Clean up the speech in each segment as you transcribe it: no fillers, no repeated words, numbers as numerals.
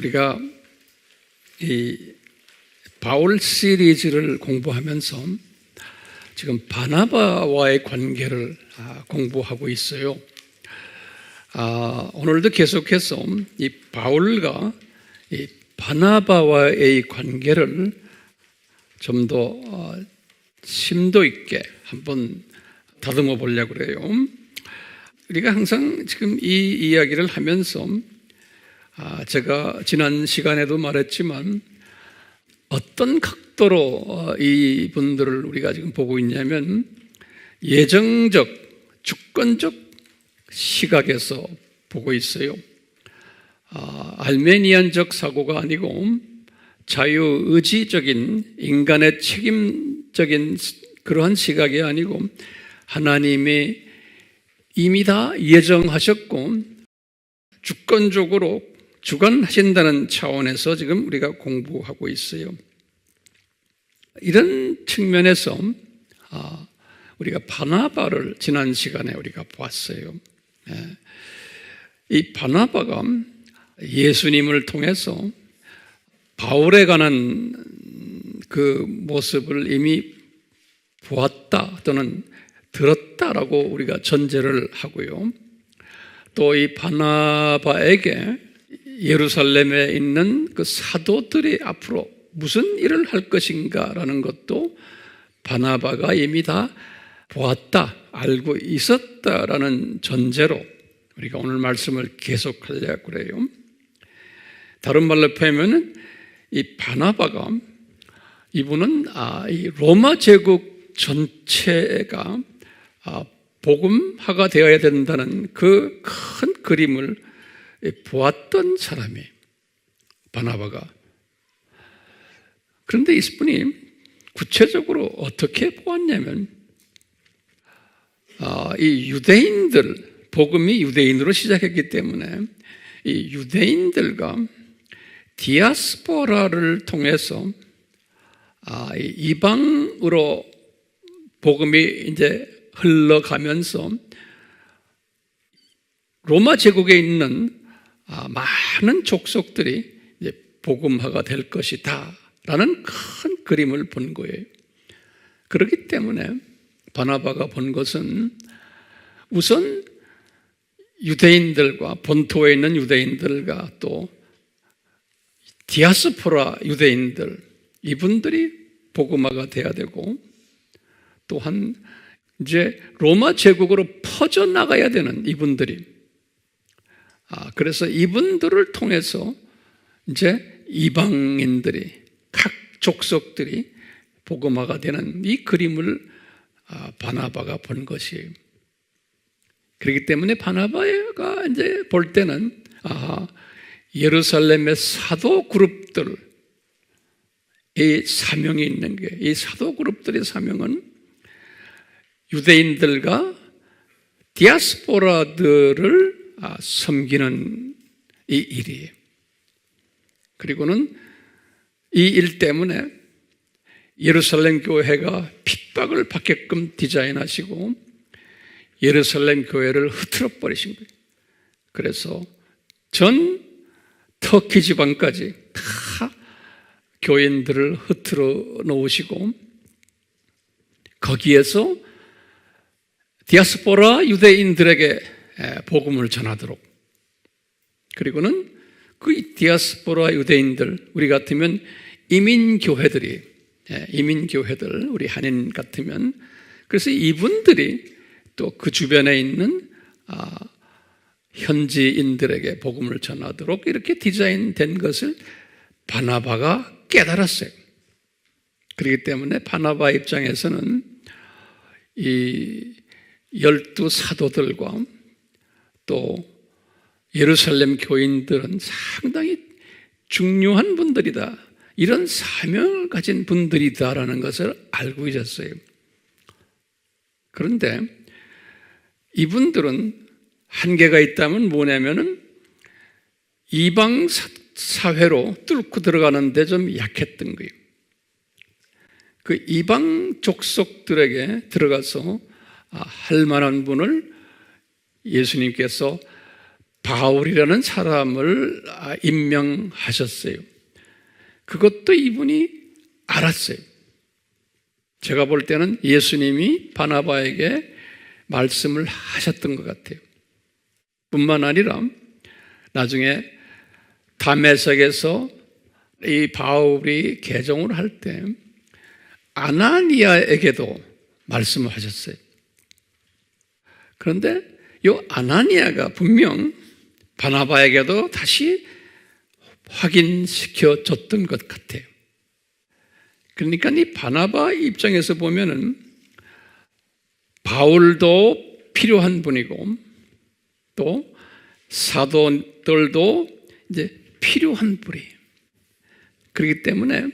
우리가 이 바울 시리즈를 공부하면서 지금 바나바와의 관계를 공부하고 있어요. 오늘도 계속해서 이 바울과 이 바나바와의 관계를 좀 더 심도 있게 한번 다듬어 보려고 그래요. 우리가 항상 지금 이 이야기를 하면서 제가 지난 시간에도 말했지만 어떤 각도로 이분들을 우리가 지금 보고 있냐면 예정적, 주권적 시각에서 보고 있어요. 알메니안적 사고가 아니고 자유의지적인 인간의 책임적인 그러한 시각이 아니고 하나님이 이미 다 예정하셨고 주권적으로 주관하신다는 차원에서 지금 우리가 공부하고 있어요. 이런 측면에서 우리가 바나바를 지난 시간에 우리가 보았어요. 이 바나바가 예수님을 통해서 바울에 관한 그 모습을 이미 보았다 또는 들었다라고 우리가 전제를 하고요. 또 이 바나바에게 예루살렘에 있는 그 사도들이 앞으로 무슨 일을 할 것인가라는 것도 바나바가 이미 다 보았다, 알고 있었다라는 전제로 우리가 오늘 말씀을 계속하려고 그래요. 다른 말로 표현하면 이 바나바가 이분은 이 로마 제국 전체가 복음화가 되어야 된다는 그 큰 그림을 보았던 사람이 바나바가. 그런데 이분이 구체적으로 어떻게 보았냐면 이 유대인들, 복음이 유대인으로 시작했기 때문에 이 유대인들과 디아스포라를 통해서 이방으로 복음이 이제 흘러가면서 로마 제국에 있는 많은 족속들이 이제 복음화가 될 것이다 라는 큰 그림을 본 거예요. 그렇기 때문에 바나바가 본 것은 우선 유대인들과 본토에 있는 유대인들과 또 디아스포라 유대인들, 이분들이 복음화가 돼야 되고 또한 이제 로마 제국으로 퍼져나가야 되는 이분들이, 그래서 이분들을 통해서 이제 이방인들이, 각 족속들이 복음화가 되는 이 그림을 바나바가 본 것이에요. 그렇기 때문에 바나바가 이제 볼 때는 예루살렘의 사도 그룹들, 이 사명이 있는 게, 이 사도 그룹들의 사명은 유대인들과 디아스포라들을 섬기는 이 일이에요. 그리고는 이 일 때문에 예루살렘 교회가 핍박을 받게끔 디자인하시고 예루살렘 교회를 흐트러 버리신 거예요. 그래서 전 터키 지방까지 다 교인들을 흐트러 놓으시고 거기에서 디아스포라 유대인들에게 복음을 전하도록, 그리고는 그 디아스포라 유대인들, 우리 같으면 이민교회들, 우리 한인 같으면, 그래서 이분들이 또 그 주변에 있는 현지인들에게 복음을 전하도록 이렇게 디자인된 것을 바나바가 깨달았어요. 그렇기 때문에 바나바 입장에서는 이 12 사도들과 또 예루살렘 교인들은 상당히 중요한 분들이다, 이런 사명을 가진 분들이다라는 것을 알고 있었어요. 그런데 이분들은 한계가 있다면 뭐냐면은 이방 사회로 뚫고 들어가는데 좀 약했던 거예요. 그 이방 족속들에게 들어가서 할 만한 분을 예수님께서 바울이라는 사람을 임명하셨어요. 그것도 이분이 알았어요. 제가 볼 때는 예수님이 바나바에게 말씀을 하셨던 것 같아요. 뿐만 아니라 나중에 다메섹에서 이 바울이 개종을 할 때 아나니아에게도 말씀을 하셨어요. 그런데 이 아나니아가 분명 바나바에게도 다시 확인시켜 줬던 것 같아요. 그러니까 이 바나바 입장에서 보면은 바울도 필요한 분이고 또 사도들도 이제 필요한 분이에요. 그렇기 때문에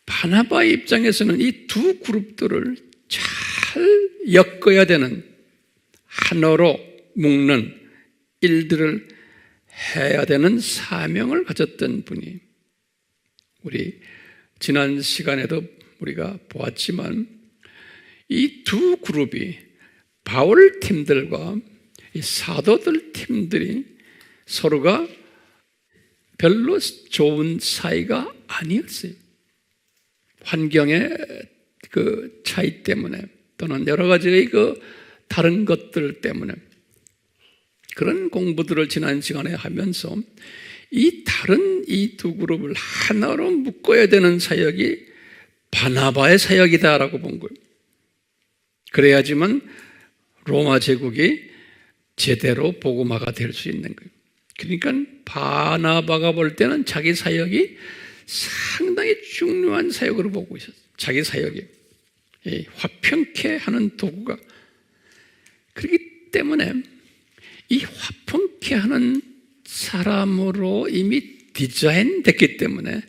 바나바 입장에서는 이 두 그룹들을 잘 엮어야 되는, 하나로 묶는 일들을 해야 되는 사명을 가졌던 분이, 우리 지난 시간에도 우리가 보았지만 이 두 그룹이 바울 팀들과 이 사도들 팀들이 서로가 별로 좋은 사이가 아니었어요. 환경의 그 차이 때문에 또는 여러 가지의 그 다른 것들 때문에 그런 공부들을 지난 시간에 하면서 이 다른 이 두 그룹을 하나로 묶어야 되는 사역이 바나바의 사역이다라고 본 거예요. 그래야지만 로마 제국이 제대로 복음화가 될 수 있는 거예요. 그러니까 바나바가 볼 때는 자기 사역이 상당히 중요한 사역으로 보고 있었어요. 자기 사역이 화평케 하는 도구가. 그렇기 때문에 이 화평케 하는 사람으로 이미 디자인됐기 때문에,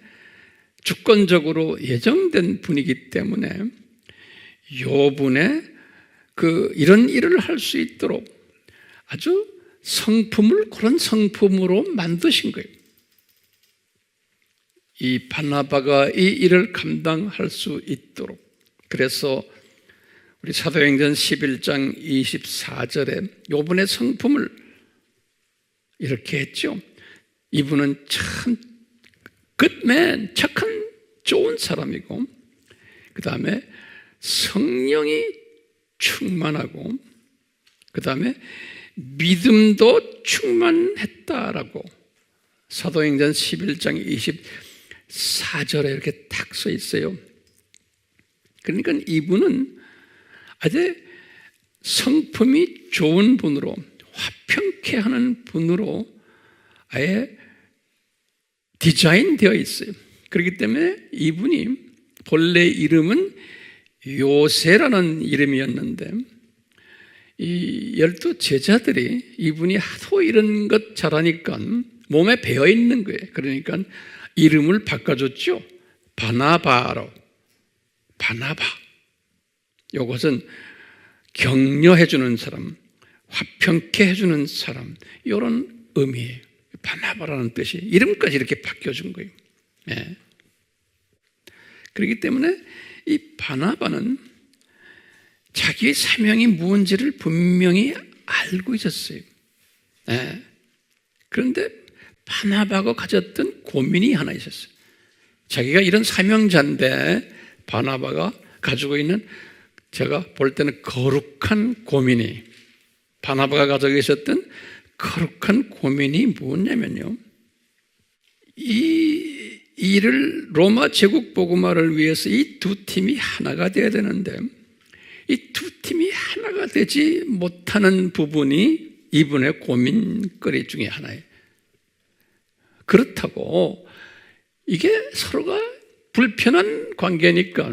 주권적으로 예정된 분이기 때문에 요분의 이런 일을 할 수 있도록 아주 성품을 그런 성품으로 만드신 거예요. 이 바나바가 이 일을 감당할 수 있도록. 그래서 우리 사도행전 11장 24절에 요분의 성품을 이렇게 했죠. 이분은 참 굿맨, 착한 좋은 사람이고, 그 다음에 성령이 충만하고, 그 다음에 믿음도 충만했다라고 사도행전 11장 24절에 이렇게 딱 써 있어요. 그러니까 이분은 아주 성품이 좋은 분으로, 화평케 하는 분으로 아예 디자인되어 있어요. 그렇기 때문에 이분이 본래 이름은 요새라는 이름이었는데 이 12 제자들이 이분이 하도 이런 것 잘하니까 몸에 배어 있는 거예요. 그러니까 이름을 바꿔줬죠. 바나바로. 바나바. 이것은 격려해주는 사람, 화평케 해주는 사람, 이런 의미예요. 바나바라는 뜻이 이름까지 이렇게 바뀌어준 거예요. 네. 그렇기 때문에 이 바나바는 자기의 사명이 무언지를 분명히 알고 있었어요. 네. 그런데 바나바가 가졌던 고민이 하나 있었어요. 자기가 이런 사명자인데 바나바가 가지고 있는, 제가 볼 때는 거룩한 고민이, 바나바가 가지고 있었던 거룩한 고민이 뭐냐면요, 이 일을 로마 제국 복음화를 위해서 이 두 팀이 하나가 돼야 되는데 이 두 팀이 하나가 되지 못하는 부분이 이분의 고민거리 중에 하나예요. 그렇다고 이게 서로가 불편한 관계니까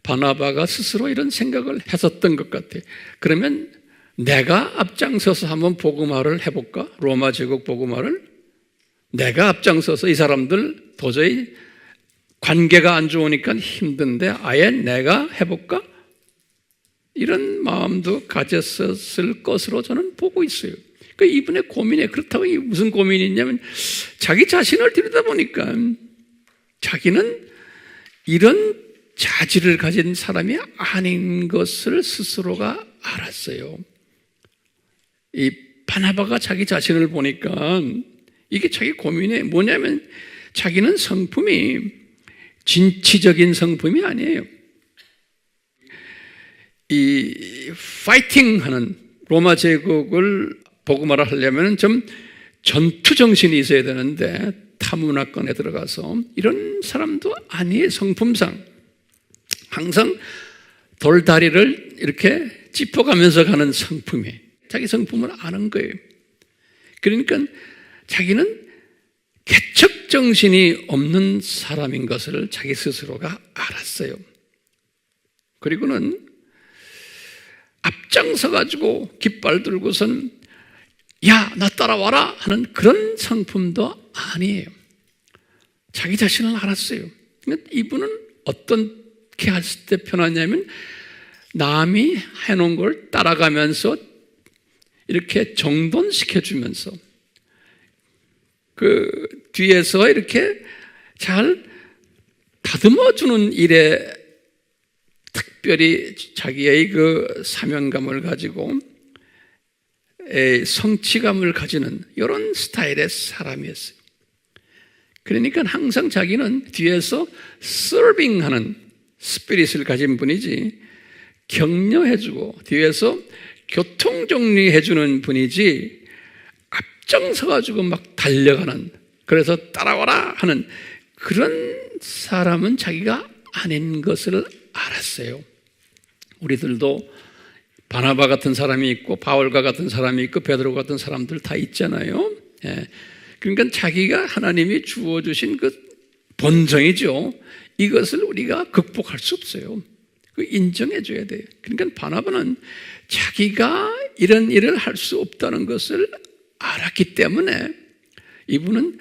바나바가 스스로 이런 생각을 했었던 것 같아요. 그러면 내가 앞장서서 한번 복음화를 해볼까? 로마 제국 복음화를 내가 앞장서서, 이 사람들 도저히 관계가 안 좋으니까 힘든데 아예 내가 해볼까? 이런 마음도 가졌었을 것으로 저는 보고 있어요. 그러니까 이분의 고민에, 그렇다고 무슨 고민이 있냐면 자기 자신을 들여다보니까 자기는 이런 자질을 가진 사람이 아닌 것을 스스로가 알았어요. 이 바나바가 자기 자신을 보니까 이게 자기 고민이 뭐냐면 자기는 성품이 진취적인 성품이 아니에요. 이 파이팅하는 로마 제국을 복음화를 하려면 좀 전투 정신이 있어야 되는데 타문화권에 들어가서 이런 사람도 아니에요. 성품상 항상 돌다리를 이렇게 짚어가면서 가는 성품이 자기 성품을 아는 거예요. 그러니까 자기는 개척 정신이 없는 사람인 것을 자기 스스로가 알았어요. 그리고는 앞장서 가지고 깃발 들고선 야, 나 따라와라 하는 그런 성품도 아니에요. 자기 자신을 알았어요. 그러니까 이분은 어떻게 했을 때 편하냐면 남이 해놓은 걸 따라가면서 이렇게 정돈시켜주면서 그 뒤에서 이렇게 잘 다듬어주는 일에 특별히 자기의 그 사명감을 가지고 성취감을 가지는 이런 스타일의 사람이었어요. 그러니까 항상 자기는 뒤에서 서빙하는 스피릿을 가진 분이지 격려해주고 뒤에서 교통정리해주는 분이지 앞장서가지고 막 달려가는 그래서 따라와라 하는 그런 사람은 자기가 아닌 것을 알았어요. 우리들도 바나바 같은 사람이 있고 바울과 같은 사람이 있고 베드로 같은 사람들 다 있잖아요. 예. 그러니까 자기가 하나님이 주어주신 그 본성이죠. 이것을 우리가 극복할 수 없어요. 인정해 줘야 돼요. 그러니까 바나바는 자기가 이런 일을 할 수 없다는 것을 알았기 때문에 이분은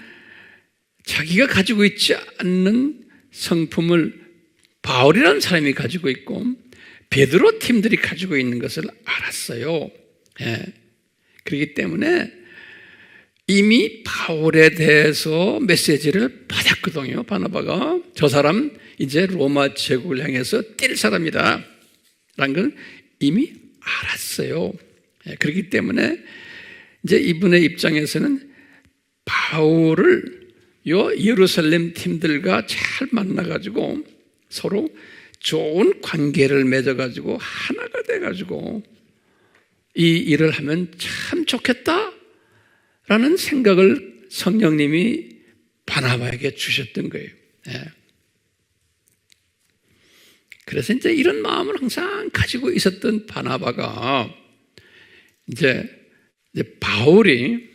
자기가 가지고 있지 않는 성품을 바울이라는 사람이 가지고 있고 베드로 팀들이 가지고 있는 것을 알았어요. 예. 그렇기 때문에 이미 바울에 대해서 메시지를 받았거든요. 바나바가 저 사람 이제 로마 제국을 향해서 뛸 사람이다 라는 걸 이미 알았어요. 예. 그렇기 때문에 이제 이분의 입장에서는 바울을 예루살렘 팀들과 잘 만나가지고 서로 좋은 관계를 맺어가지고 하나가 돼가지고 이 일을 하면 참 좋겠다라는 생각을 성령님이 바나바에게 주셨던 거예요. 예. 그래서 이제 이런 마음을 항상 가지고 있었던 바나바가 이제 바울이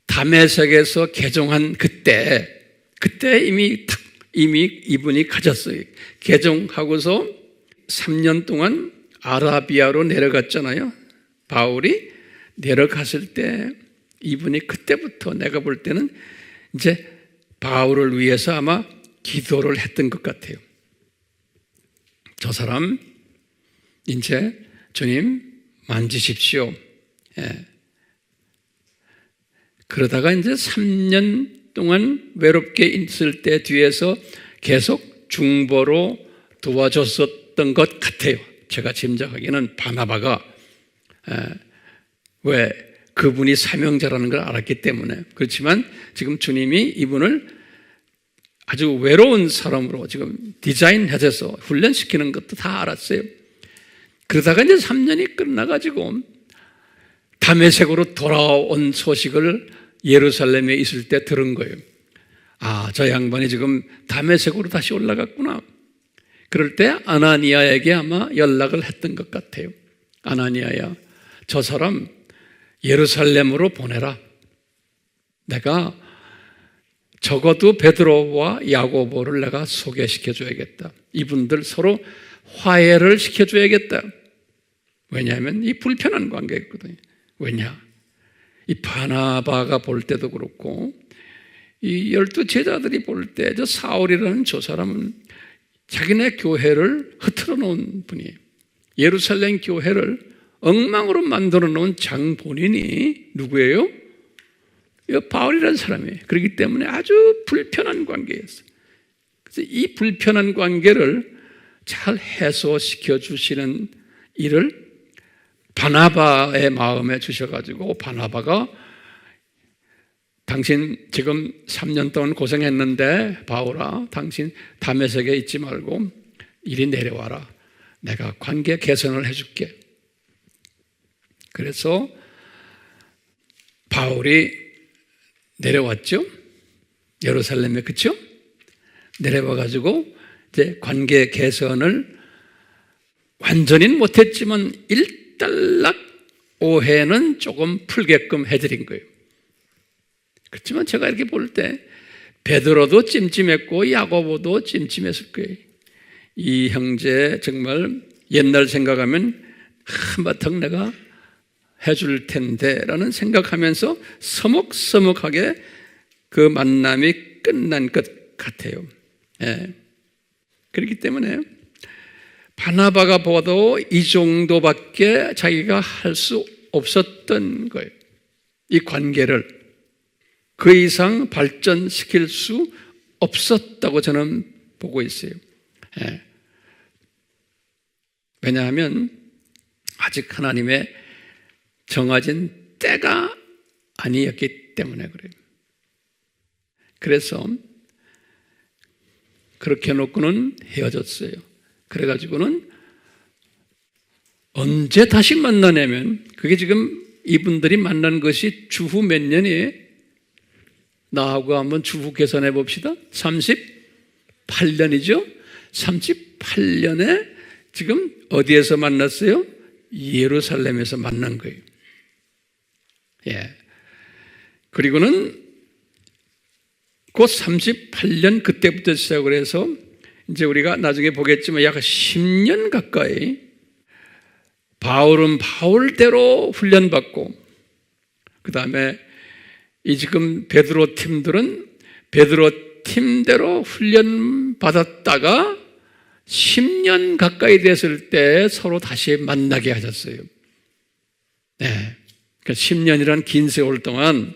다메섹에서 개종한 그때 이미 이분이 가졌어요. 개종하고서 3년 동안 아라비아로 내려갔잖아요. 바울이 내려갔을 때 이분이 그때부터 내가 볼 때는 이제 바울을 위해서 아마 기도를 했던 것 같아요. 저 사람 이제 주님 만지십시오. 예. 그러다가 이제 3년 동안 외롭게 있을 때 뒤에서 계속 중보로 도와줬었던 것 같아요. 제가 짐작하기에는 바나바가 왜 그분이 사명자라는 걸 알았기 때문에. 그렇지만 지금 주님이 이분을 아주 외로운 사람으로 지금 디자인해서 훈련시키는 것도 다 알았어요. 그러다가 이제 3년이 끝나가지고 다메섹으로 돌아온 소식을 예루살렘에 있을 때 들은 거예요. 아, 저 양반이 지금 다메섹으로 다시 올라갔구나. 그럴 때 아나니아에게 아마 연락을 했던 것 같아요. 아나니아야, 저 사람 예루살렘으로 보내라. 내가 적어도 베드로와 야고보를 내가 소개시켜줘야겠다. 이분들 서로 화해를 시켜줘야겠다. 왜냐하면 이 불편한 관계였거든요. 왜냐? 이 바나바가 볼 때도 그렇고 이 12 제자들이 볼 때 저 사울이라는 저 사람은 자기네 교회를 흐트러 놓은 분이에요. 예루살렘 교회를 엉망으로 만들어 놓은 장본인이 누구예요? 바울이라는 사람이에요. 그렇기 때문에 아주 불편한 관계였어요. 그래서 이 불편한 관계를 잘 해소시켜 주시는 일을 바나바의 마음에 주셔가지고 바나바가 당신 지금 3년 동안 고생했는데 바울아, 당신 다메섹에 있지 말고 이리 내려와라. 내가 관계 개선을 해줄게. 그래서 바울이 내려왔죠. 예루살렘에, 그렇죠? 내려와가지고 이제 관계 개선을 완전히는 못했지만 일단락 오해는 조금 풀게끔 해드린 거예요. 그렇지만 제가 이렇게 볼 때 베드로도 찜찜했고 야고보도 찜찜했을 거예요. 이 형제 정말 옛날 생각하면 한바탕 내가 해줄 텐데 라는 생각하면서 서먹서먹하게 그 만남이 끝난 것 같아요. 예. 그렇기 때문에 바나바가 봐도 이 정도밖에 자기가 할 수 없었던 거예요. 이 관계를 그 이상 발전시킬 수 없었다고 저는 보고 있어요. 예. 왜냐하면 아직 하나님의 정해진 때가 아니었기 때문에 그래요. 그래서 그렇게 놓고는 헤어졌어요. 그래가지고는 언제 다시 만나냐면 그게 지금 이분들이 만난 것이 주후 몇 년이에요? 나하고 한번 주후 계산해 봅시다. 38년이죠? 38년에 지금 어디에서 만났어요? 예루살렘에서 만난 거예요. 예. 그리고는 곧 38년 그때부터 시작을 해서 이제 우리가 나중에 보겠지만 약 10년 가까이 바울은 바울대로 훈련받고 그 다음에 이 지금 베드로 팀들은 베드로 팀대로 훈련받았다가 10년 가까이 됐을 때 서로 다시 만나게 하셨어요. 네. 그러니까 10년이란 긴 세월 동안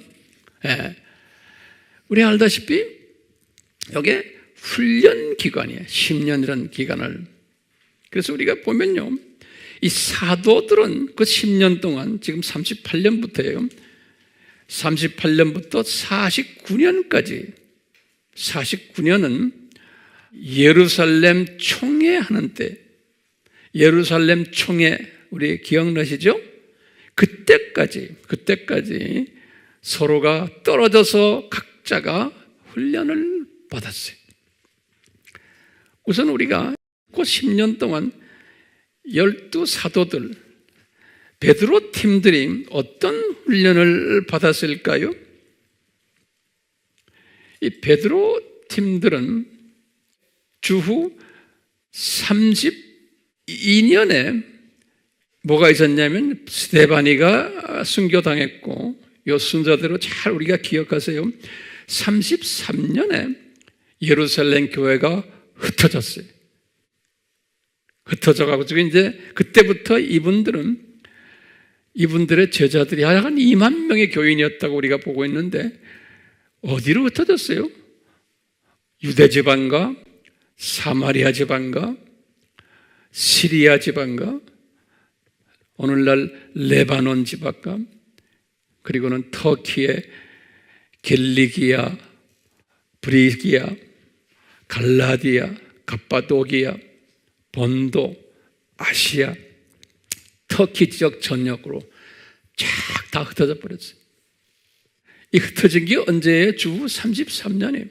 네. 우리 알다시피 이게 훈련 기간이에요. 10년이라는 기간을. 그래서 우리가 보면요. 이 사도들은 그 10년 동안 지금 38년부터예요. 38년부터 49년까지 49년은 예루살렘 총회하는 때 예루살렘 총회 우리 기억나시죠? 그때까지 서로가 떨어져서 각자가 훈련을 받았어요. 우선 우리가 그 10년 동안 12사도들 베드로 팀들이 어떤 훈련을 받았을까요? 이 베드로 팀들은 주후 32년에 뭐가 있었냐면 스데바니가 순교당했고 요 순서대로 잘 우리가 기억하세요. 33년에 예루살렘 교회가 흩어졌어요. 흩어져가지고 이제 그때부터 이분들의 제자들이 한 2만 명의 교인이었다고 우리가 보고 있는데 어디로 흩어졌어요? 유대 지방과 사마리아 지방과 시리아 지방과 오늘날 레바논 지방과 그리고는 터키의 길리기아, 브리기아, 갈라디아, 갑바도기아, 본도, 아시아, 터키 지역 전역으로 쫙 다 흩어져 버렸어요. 이 흩어진 게 언제예요? 주후 33년이에요.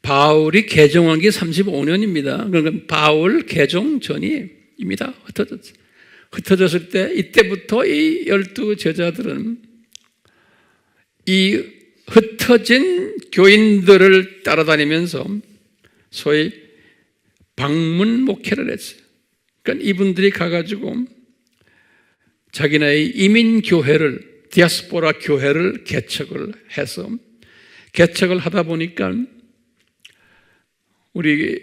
바울이 개종한 게 35년입니다. 그러니까 바울 개종 전입니다. 흩어졌어요. 흩어졌을 때 이때부터 이 12 제자들은 이 흩어진 교인들을 따라다니면서 소위 방문 목회를 했어요. 그러니까 이분들이 가가지고 자기네의 이민교회를 디아스포라 교회를 개척을 해서 개척을 하다 보니까 우리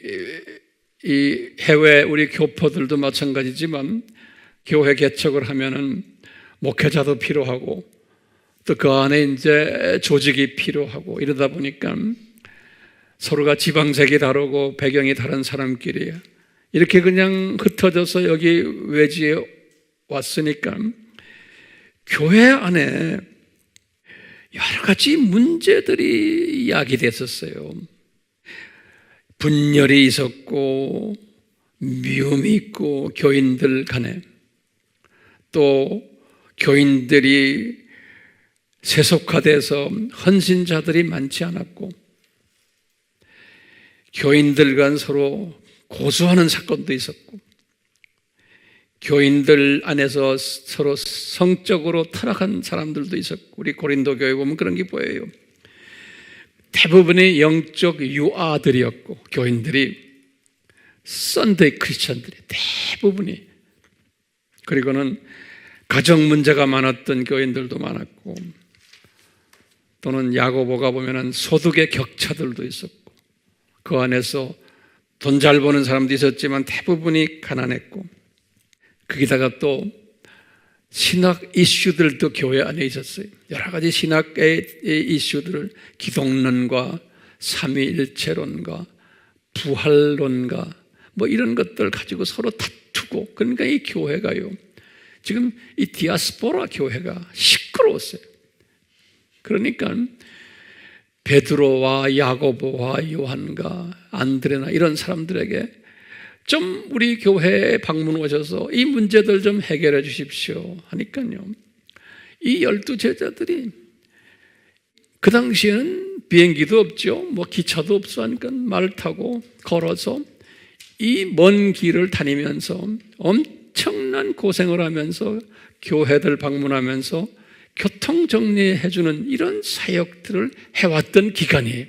이 해외 우리 교포들도 마찬가지지만 교회 개척을 하면은 목회자도 필요하고 또 그 안에 이제 조직이 필요하고 이러다 보니까 서로가 지방색이 다르고 배경이 다른 사람끼리 이렇게 그냥 흩어져서 여기 외지에 왔으니까 교회 안에 여러 가지 문제들이 야기됐었어요. 분열이 있었고 미움이 있고 교인들 간에, 또 교인들이 세속화돼서 헌신자들이 많지 않았고, 교인들 간 서로 고소하는 사건도 있었고, 교인들 안에서 서로 성적으로 타락한 사람들도 있었고, 우리 고린도 교회 보면 그런 게 보여요. 대부분의 영적 유아들이었고, 교인들이 썬데이 크리스천들이 대부분이, 그리고는 가정 문제가 많았던 교인들도 많았고, 또는 야고보가 보면은 소득의 격차들도 있었고, 그 안에서 돈 잘 버는 사람도 있었지만 대부분이 가난했고, 거기다가 또 신학 이슈들도 교회 안에 있었어요. 여러 가지 신학의 이슈들을, 기독론과 삼위일체론과 부활론과 뭐 이런 것들 가지고 서로 다투고, 그러니까 이 교회가요, 지금 이 디아스포라 교회가 시끄러웠어요. 그러니까 베드로와 야고보와 요한과 안드레나 이런 사람들에게 좀 우리 교회에 방문 오셔서 이 문제들 좀 해결해 주십시오 하니까요, 이 12 제자들이, 그 당시에는 비행기도 없죠, 뭐 기차도 없어 하니까 말 타고 걸어서 이 먼 길을 다니면서 엄청난 고생을 하면서 교회들 방문하면서 교통 정리해 주는 이런 사역들을 해왔던 기간이에요.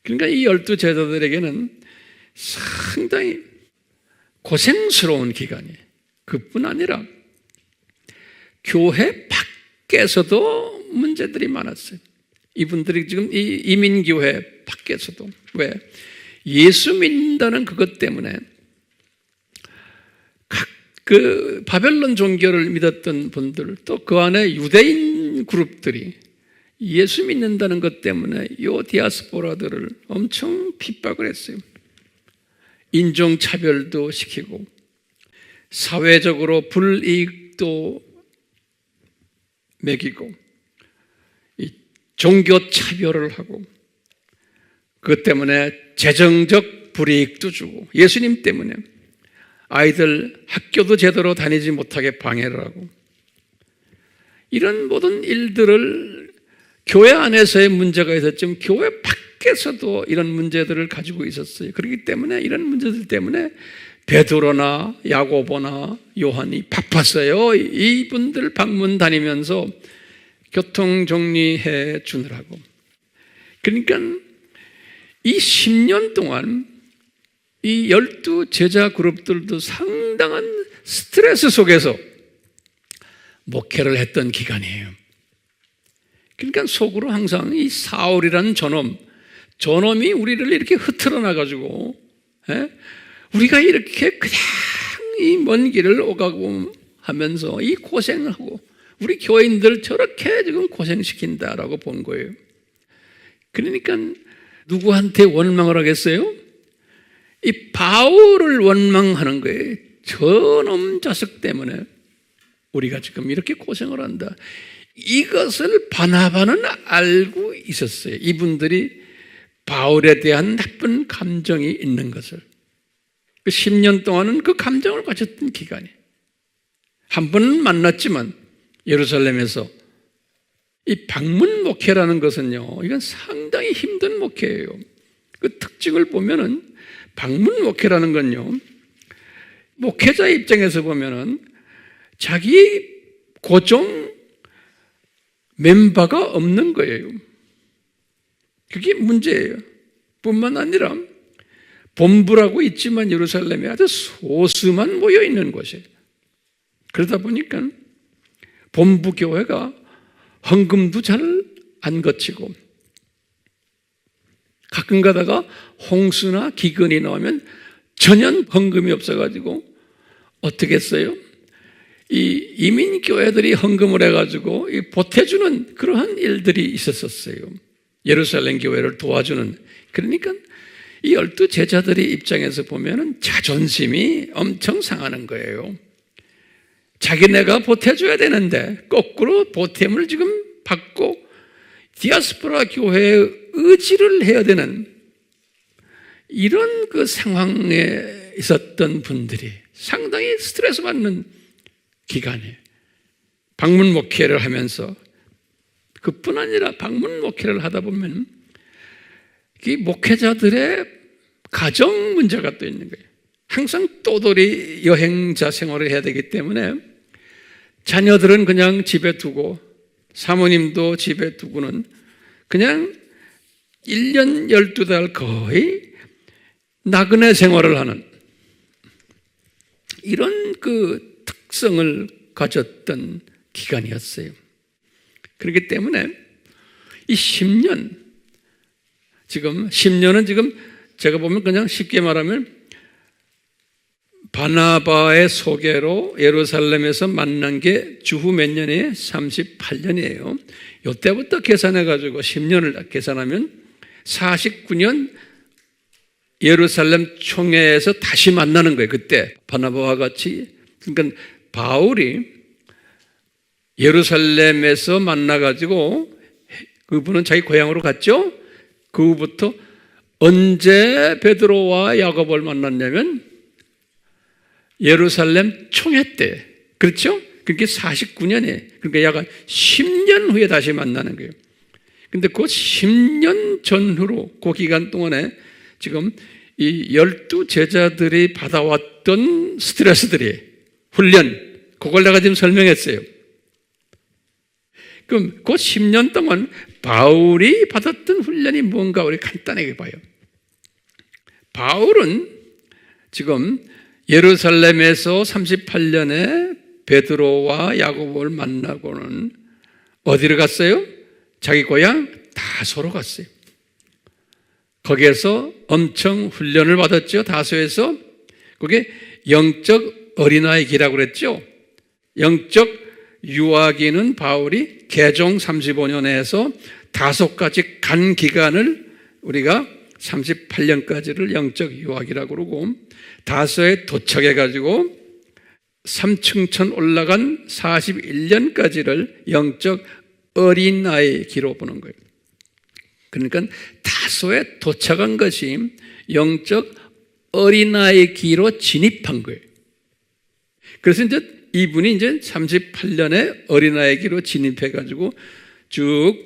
그러니까 이 12 제자들에게는 상당히 고생스러운 기간이에요. 그뿐 아니라 교회 밖에서도 문제들이 많았어요. 이분들이 지금 이 이민교회 밖에서도, 왜? 예수 믿는다는 그것 때문에 그 바벨론 종교를 믿었던 분들, 또 그 안에 유대인 그룹들이 예수 믿는다는 것 때문에 이 디아스포라들을 엄청 핍박을 했어요. 인종차별도 시키고, 사회적으로 불이익도 매기고, 이 종교차별을 하고, 그것 때문에 재정적 불이익도 주고, 예수님 때문에 아이들 학교도 제대로 다니지 못하게 방해를 하고, 이런 모든 일들을 교회 안에서의 문제가 있었지만 교회 밖에서도 이런 문제들을 가지고 있었어요. 그렇기 때문에 이런 문제들 때문에 베드로나 야고보나 요한이 바빴어요. 이분들 방문 다니면서 교통 정리해 주느라고. 그러니까 이 10년 동안 이 12 제자 그룹들도 상당한 스트레스 속에서 목회를 했던 기간이에요. 그러니까 속으로 항상 이 사울이라는 저놈이 우리를 이렇게 흐트러 놔가지고, 우리가 이렇게 그냥 이 먼 길을 오가고 하면서 이 고생하고 우리 교인들 저렇게 지금 고생시킨다라고 본 거예요. 그러니까 누구한테 원망을 하겠어요? 이 바울을 원망하는 거예요. 저놈 자식 때문에 우리가 지금 이렇게 고생을 한다. 이것을 바나바는 알고 있었어요. 이분들이 바울에 대한 나쁜 감정이 있는 것을. 10년 동안은 그 감정을 가졌던 기간이. 한 번은 만났지만 예루살렘에서 이 방문 목회라는 것은요, 이건 상당히 힘든 목회예요. 그 특징을 보면은 방문 목회라는 건요, 목회자 입장에서 보면은 자기 고정 멤버가 없는 거예요. 그게 문제예요. 뿐만 아니라 본부라고 있지만 예루살렘에 아주 소수만 모여 있는 곳이에요. 그러다 보니까 본부 교회가 헌금도 잘 안 거치고, 가끔 가다가 홍수나 기근이 나오면 전혀 헌금이 없어가지고 어떻게 했어요? 이 이민교회들이 헌금을 해가지고 보태주는 그러한 일들이 있었어요. 예루살렘 교회를 도와주는. 그러니까 이 12 제자들의 입장에서 보면은 자존심이 엄청 상하는 거예요. 자기네가 보태줘야 되는데 거꾸로 보탬을 지금 받고 디아스포라 교회의 의지를 해야 되는 이런 그 상황에 있었던 분들이 상당히 스트레스 받는 기간이에요. 방문 목회를 하면서 그뿐 아니라 방문 목회를 하다 보면 이 목회자들의 가정 문제가 또 있는 거예요. 항상 또돌이 여행자 생활을 해야 되기 때문에 자녀들은 그냥 집에 두고 사모님도 집에 두고는 그냥 1년 12달 거의 나그네 생활을 하는 이런 그 특성을 가졌던 기간이었어요. 그렇기 때문에 이 10년, 지금 10년은 지금 제가 보면 그냥 쉽게 말하면 바나바의 소개로 예루살렘에서 만난 게 주후 몇 년이에요? 38년이에요. 이때부터 계산해가지고 10년을 계산하면 49년 예루살렘 총회에서 다시 만나는 거예요. 그때 바나바와 같이. 그러니까 바울이 예루살렘에서 만나가지고 그분은 자기 고향으로 갔죠. 그 후부터 언제 베드로와 야고보를 만났냐면 예루살렘 총회 때. 그렇죠? 그게 49년에. 그러니까 약 10년 후에 다시 만나는 거예요. 근데 그 10년 전후로 그 기간 동안에 지금 이 12제자들이 받아왔던 스트레스들이 훈련, 그걸 내가 지금 설명했어요. 그럼 그 10년 동안 바울이 받았던 훈련이 뭔가 우리 간단하게 봐요. 바울은 지금 예루살렘에서 38년에 베드로와 야고보를 만나고는 어디를 갔어요? 자기 고향 다소로 갔어요. 거기에서 엄청 훈련을 받았죠. 다소에서. 그게 영적 어린아이 기라고 그랬죠. 영적 유아기는 바울이 개종 35년에서 다소까지 간 기간을 우리가 38년까지를 영적 유아기라고 그러고, 다소에 도착해가지고 3층천 올라간 41년까지를 영적 어린아이 기로 보는 거예요. 그러니까 다소에 도착한 것이 영적 어린아이 기로 진입한 거예요. 그래서 이제 이분이 이제 38년에 어린아이 기로 진입해가지고 쭉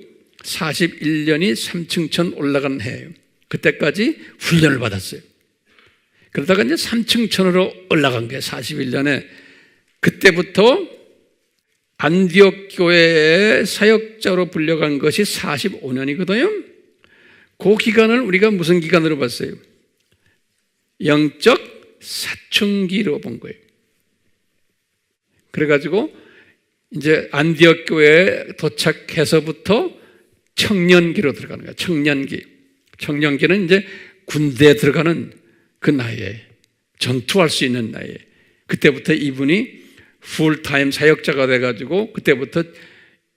41년이 3층천 올라간 해예요. 그때까지 훈련을 받았어요. 그러다가 이제 3층천으로 올라간 게 41년에, 그때부터 안디옥 교회의 사역자로 불려간 것이 45년이거든요. 그 기간을 우리가 무슨 기간으로 봤어요? 영적 사춘기로 본 거예요. 그래가지고 이제 안디옥 교회에 도착해서부터 청년기로 들어가는 거예요. 청년기는 이제 군대에 들어가는 그 나이에, 전투할 수 있는 나이에, 그때부터 이분이 풀타임 사역자가 돼가지고 그때부터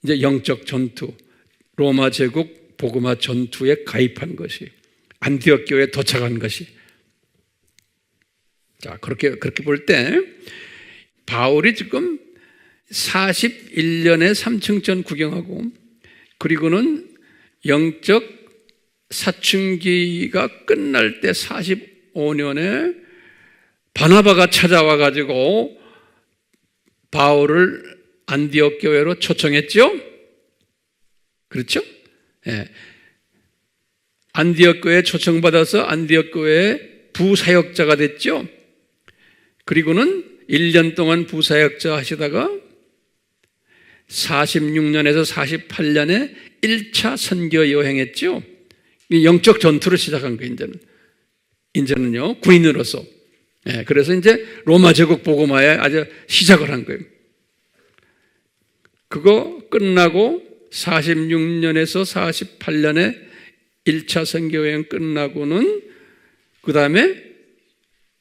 이제 영적 전투, 로마 제국 복음화 전투에 가입한 것이, 안디옥 교회에 도착한 것이. 자, 그렇게 볼 때 바울이 지금 41년에 3층천 구경하고, 그리고는 영적 사춘기가 끝날 때 45년에 바나바가 찾아와 가지고 바울을 안디옥 교회로 초청했죠? 그렇죠? 예. 안디옥 교회에 초청받아서 안디옥 교회의 부사역자가 됐죠? 그리고는 1년 동안 부사역자 하시다가 46년에서 48년에 1차 선교 여행했죠? 영적 전투를 시작한 거예요, 이제는요, 군인으로서. 예, 그래서 이제 로마 제국 복음화에 아주 시작을 한 거예요. 그거 끝나고 46년에서 48년에 1차 선교 여행 끝나고는 그 다음에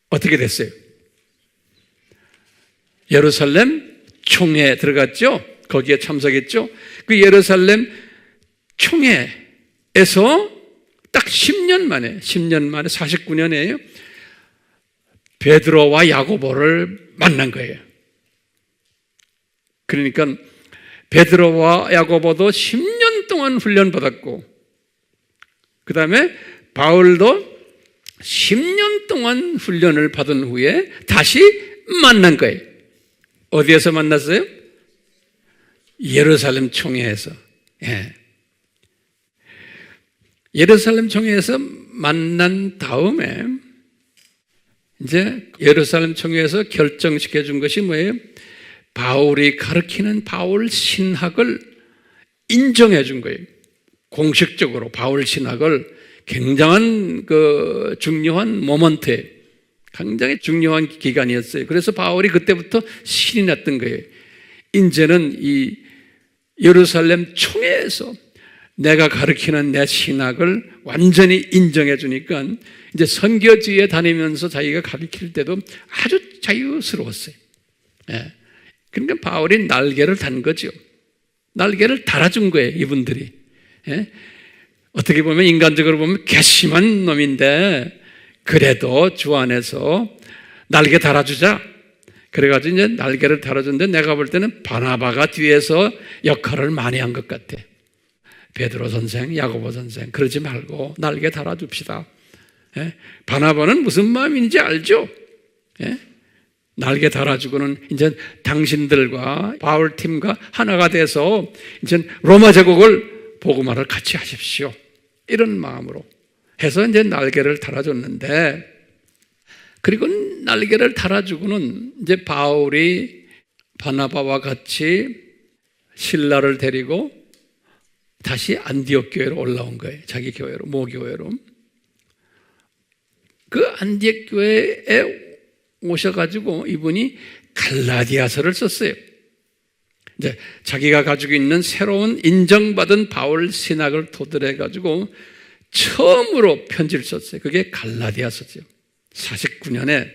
어떻게 됐어요? 예루살렘 총회에 들어갔죠? 거기에 참석했죠? 그 예루살렘 총회에서 딱 10년 만에 49년이에요. 베드로와 야고보를 만난 거예요. 그러니까 베드로와 야고보도 10년 동안 훈련받았고, 그 다음에 바울도 10년 동안 훈련을 받은 후에 다시 만난 거예요. 어디에서 만났어요? 예루살렘 총회에서. 예. 예루살렘 총회에서 만난 다음에 이제 예루살렘 총회에서 결정시켜 준 것이 뭐예요? 바울이 가르치는 바울 신학을 인정해 준 거예요. 공식적으로 바울 신학을 굉장한 중요한 모먼트에 굉장히 중요한 기간이었어요. 그래서 바울이 그때부터 신이 났던 거예요. 이제는 이 예루살렘 총회에서 내가 가르치는 내 신학을 완전히 인정해 주니까 이제 선교지에 다니면서 자기가 가르칠 때도 아주 자유스러웠어요. 예. 그러니까 바울이 날개를 단 거죠. 날개를 달아준 거예요, 이분들이. 예? 어떻게 보면 인간적으로 보면 괘씸한 놈인데 그래도 주 안에서 날개 달아주자. 그래가지고 이제 날개를 달아줬는데 내가 볼 때는 바나바가 뒤에서 역할을 많이 한 것 같아. 베드로 선생, 야고보 선생, 그러지 말고 날개 달아줍시다. 예? 바나바는 무슨 마음인지 알죠? 예? 날개 달아주고는 이제 당신들과 바울 팀과 하나가 돼서 이제 로마 제국을 복음화를 같이 하십시오. 이런 마음으로 해서 이제 날개를 달아줬는데, 그리고 날개를 달아주고는 이제 바울이 바나바와 같이 신라를 데리고 다시 안디옥 교회로 올라온 거예요. 자기 교회로, 모교회로. 그 안디옥 교회에 오셔가지고 이분이 갈라디아서를 썼어요. 이제 자기가 가지고 있는 새로운 인정받은 바울 신학을 토대해가지고 처음으로 편지를 썼어요. 그게 갈라디아서죠. 49년에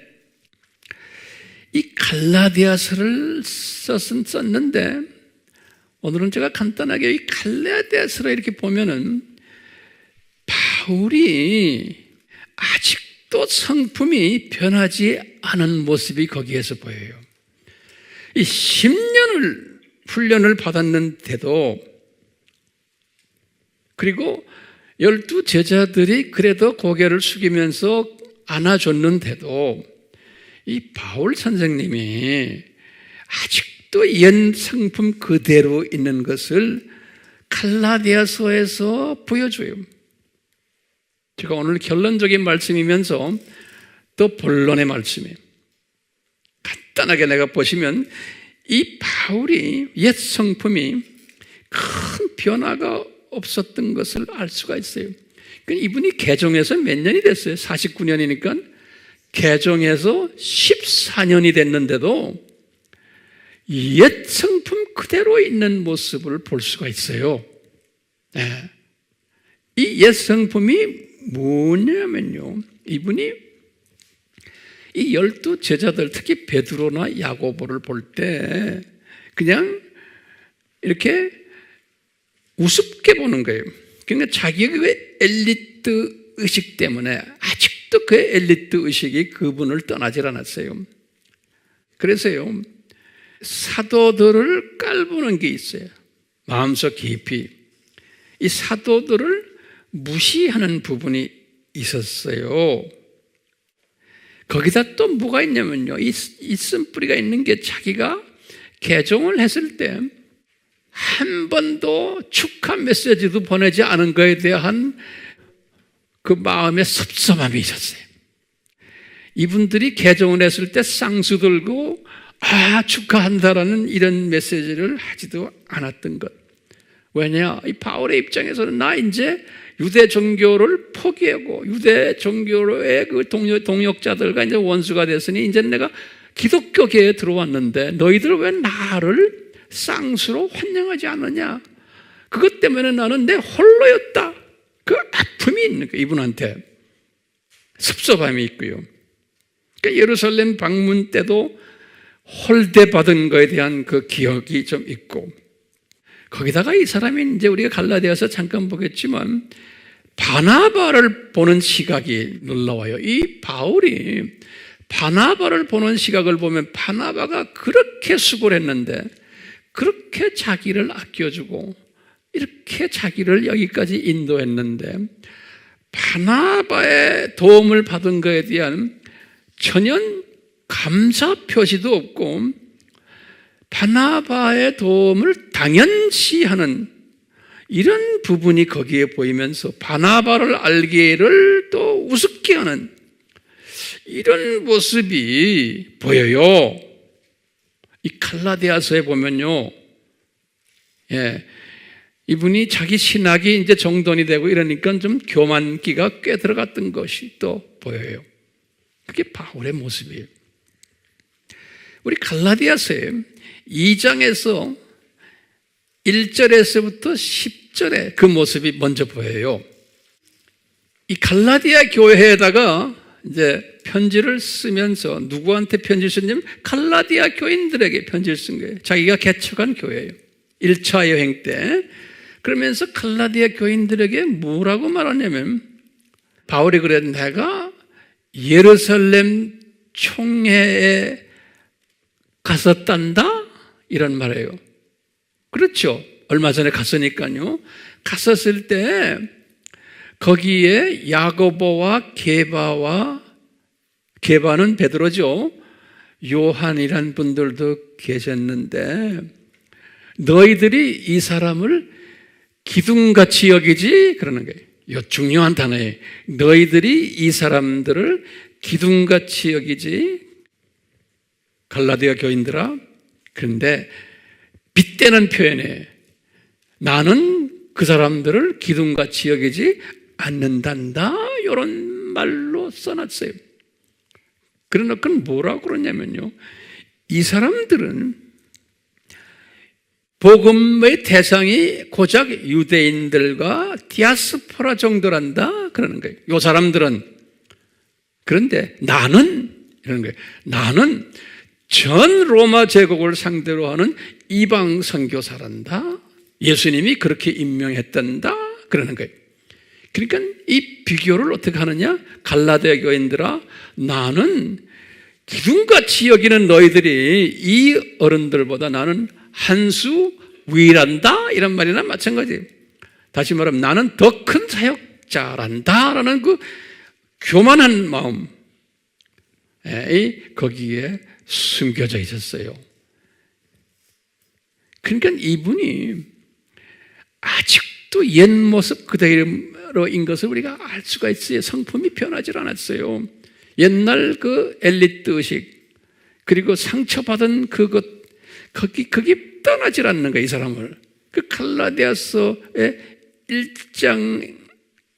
이 갈라디아서를 썼는데, 오늘은 제가 간단하게 이 갈라디아서를 이렇게 보면은 바울이 아직도 성품이 변하지 않은 모습이 거기에서 보여요. 이 10년을 훈련을 받았는데도, 그리고 12 제자들이 그래도 고개를 숙이면서 안아줬는데도 이 바울 선생님이 아직도 옛 성품 그대로 있는 것을 갈라디아서에서 보여줘요. 제가 오늘 결론적인 말씀이면서 또 본론의 말씀이에요. 간단하게 내가 보시면 이 바울이 옛 성품이 큰 변화가 없었던 것을 알 수가 있어요. 이분이 개종해서 몇 년이 됐어요? 49년이니까 개종해서 14년이 됐는데도 옛 성품 그대로 있는 모습을 볼 수가 있어요. 네. 이 옛 성품이 뭐냐면요, 이분이 이 12 제자들, 특히 베드로나 야고보를 볼 때 그냥 이렇게 우습게 보는 거예요. 그러니까 자기의 그 엘리트 의식 때문에 아직도 그 엘리트 의식이 그분을 떠나질 않았어요. 그래서요, 사도들을 깔보는 게 있어요. 마음속 깊이 이 사도들을 무시하는 부분이 있었어요. 거기다 또 뭐가 있냐면요, 이 쓴뿌리가 있는 게 자기가 개종을 했을 때 한 번도 축하 메시지도 보내지 않은 것에 대한 그 마음의 섭섭함이 있었어요. 이분들이 개종을 했을 때 쌍수 들고 축하한다라는 이런 메시지를 하지도 않았던 것. 왜냐? 이 바울의 입장에서는 나 이제 유대 종교를 포기하고 유대 종교의 그 동역자들과 이제 원수가 됐으니 이제 내가 기독교계에 들어왔는데 너희들 왜 나를 쌍수로 환영하지 않느냐? 그것 때문에 나는 내 홀로였다. 그 아픔이 있는 거예요. 이분한테 섭섭함이 있고요. 그러니까 예루살렘 방문 때도 홀대받은 것에 대한 그 기억이 좀 있고, 거기다가 이 사람이 이제 우리가 갈라디아서 잠깐 보겠지만 바나바를 보는 시각이 놀라워요. 이 바울이 바나바를 보는 시각을 보면 바나바가 그렇게 수고를 했는데 그렇게 자기를 아껴주고 이렇게 자기를 여기까지 인도했는데 바나바의 도움을 받은 것에 대한 전혀 감사 표시도 없고 바나바의 도움을 당연시하는 이런 부분이 거기에 보이면서 바나바를 알기를 또 우습게 하는 이런 모습이 보여요. 이 갈라디아서에 보면요, 이분이 자기 신학이 이제 정돈이 되고 이러니까 좀 교만기가 꽤 들어갔던 것이 또 보여요. 그게 바울의 모습이에요. 우리 갈라디아서에 2장에서 1절에서부터 10절에 그 모습이 먼저 보여요. 이 갈라디아 교회에다가 이제 편지를 쓰면서 누구한테 편지를 썼냐면 갈라디아 교인들에게 편지를 쓴 거예요. 자기가 개척한 교회예요. 1차 여행 때. 그러면서 갈라디아 교인들에게 뭐라고 말하냐면 바울이 그래, 내가 예루살렘 총회에 갔었단다? 이런 말이에요. 그렇죠. 얼마 전에 갔으니까요. 갔었을 때 거기에 야고보와 게바는 베드로죠. 요한이란 분들도 계셨는데 너희들이 이 사람을 기둥같이 여기지? 그러는 거예요. 이 중요한 단어예요. 너희들이 이 사람들을 기둥같이 여기지? 갈라디아 교인들아. 그런데 빗대는 표현이에요. 나는 그 사람들을 기둥같이 여기지 않는단다. 이런 말로 써놨어요. 그러니까 뭐라고 그러냐면요, 이 사람들은 복음의 대상이 고작 유대인들과 디아스포라 정도란다 그러는 거예요. 이 사람들은. 그런데 나는 이러는 거예요. 나는 전 로마 제국을 상대로 하는 이방 선교사란다. 예수님이 그렇게 임명했단다 그러는 거예요. 그러니까 이 비교를 어떻게 하느냐? 갈라디아 교인들아, 나는 기둥같이 여기는 너희들이 이 어른들보다 나는 한 수 위란다 이런 말이나 마찬가지예요. 다시 말하면 나는 더 큰 사역자란다 라는 그 교만한 마음이 거기에 숨겨져 있었어요. 그러니까 이분이 아직도 옛 모습 그대로인 것을 우리가 알 수가 있어요. 성품이 변하지 않았어요. 옛날 그 엘리트 의식 그리고 상처받은 그것 거기 떠나질 않는 거예요. 이 사람을. 그 갈라디아서의 1장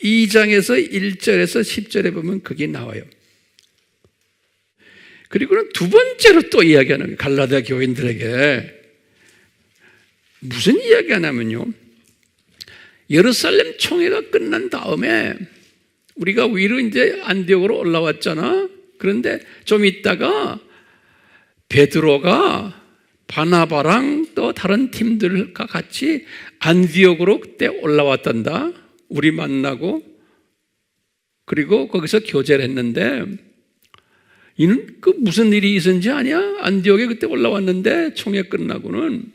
2장에서 1절에서 10절에 보면 그게 나와요. 그리고는 두 번째로 또 이야기하는 거예요. 갈라디아 교인들에게 무슨 이야기 하냐면요, 예루살렘 총회가 끝난 다음에 우리가 위로 이제 안디옥으로 올라왔잖아. 그런데 좀 있다가 베드로가 바나바랑 또 다른 팀들과 같이 안디옥으로 그때 올라왔단다. 우리 만나고 그리고 거기서 교제를 했는데 이는 그 무슨 일이 있었는지 아냐? 안디옥에 그때 올라왔는데 총회 끝나고는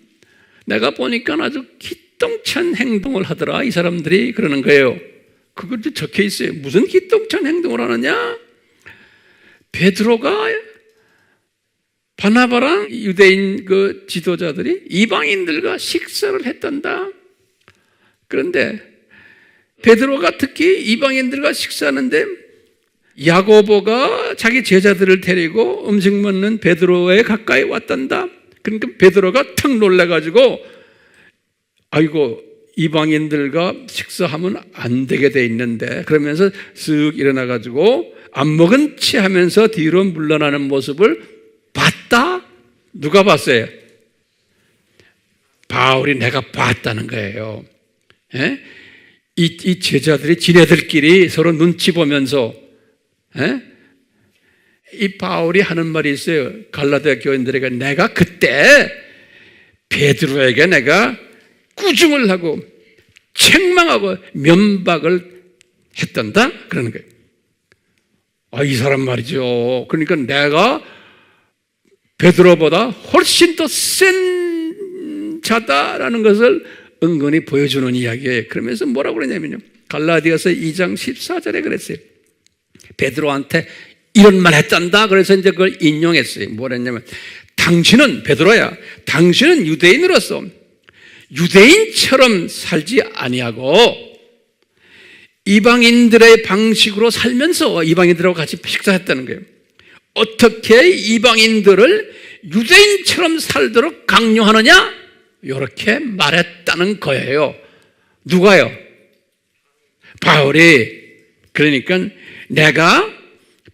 내가 보니까 아주 기똥찬 행동을 하더라 이 사람들이 그러는 거예요. 그것도 적혀 있어요. 무슨 기똥찬 행동을 하느냐? 베드로가 바나바랑 유대인 그 지도자들이 이방인들과 식사를 했단다. 그런데 베드로가 특히 이방인들과 식사하는데 야고보가 자기 제자들을 데리고 음식 먹는 베드로에 가까이 왔단다. 그러니까 베드로가 탁 놀라가지고 아이고 이방인들과 식사하면 안 되게 돼 있는데 그러면서 쓱 일어나가지고 안 먹은 채 하면서 뒤로 물러나는 모습을 봤다? 누가 봤어요? 바울이 내가 봤다는 거예요. 예? 이 제자들이 지네들끼리 서로 눈치 보면서 이 바울이 하는 말이 있어요. 갈라디아 교인들에게 내가 그때 베드로에게 내가 꾸중을 하고 책망하고 면박을 했단다? 그러는 거예요. 아, 이 사람 말이죠. 그러니까 내가 베드로보다 훨씬 더 센 자다라는 것을 은근히 보여주는 이야기예요. 그러면서 뭐라고 그러냐면요, 갈라디아서 2장 14절에 그랬어요. 베드로한테 이런 말 했단다. 그래서 이제 그걸 인용했어요. 뭐랬냐면, 당신은, 베드로야, 당신은 유대인으로서 유대인처럼 살지 아니하고 이방인들의 방식으로 살면서 이방인들하고 같이 식사했다는 거예요. 어떻게 이방인들을 유대인처럼 살도록 강요하느냐? 이렇게 말했다는 거예요. 누가요? 바울이. 그러니까 내가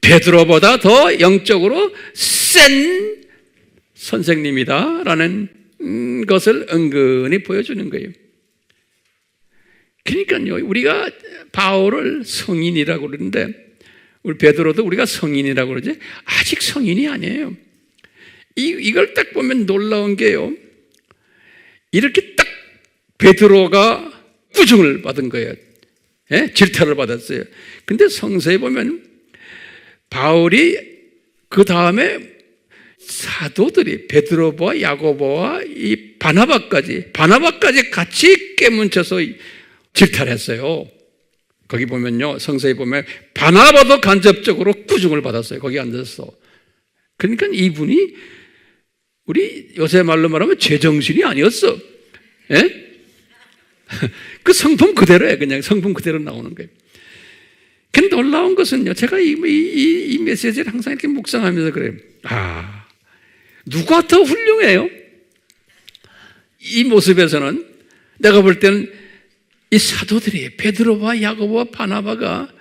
베드로보다 더 영적으로 센 선생님이다 라는 것을 은근히 보여주는 거예요. 그러니까요, 우리가 바울을 성인이라고 그러는데, 우리 베드로도 우리가 성인이라고 그러지, 아직 성인이 아니에요. 이걸 딱 보면 놀라운 게요, 이렇게 딱 베드로가 꾸중을 받은 거예요. 예? 질타를 받았어요. 근데 성서에 보면 바울이 그 다음에 사도들이 베드로와 야고보와 이 바나바까지 같이 깨문쳐서 질타를 했어요. 거기 보면요, 성서에 보면 바나바도 간접적으로 꾸중을 받았어요. 거기 앉아서. 그러니까 이분이 우리 요새 말로 말하면 제정신이 아니었어. 예? 그 성품 그대로예요. 그냥 성품 그대로 나오는 거예요. 근데 놀라운 것은요, 제가 이 메시지를 항상 이렇게 묵상하면서 그래요. 누가 더 훌륭해요? 이 모습에서는 내가 볼 때는 이 사도들이, 베드로와 야고보와 바나바가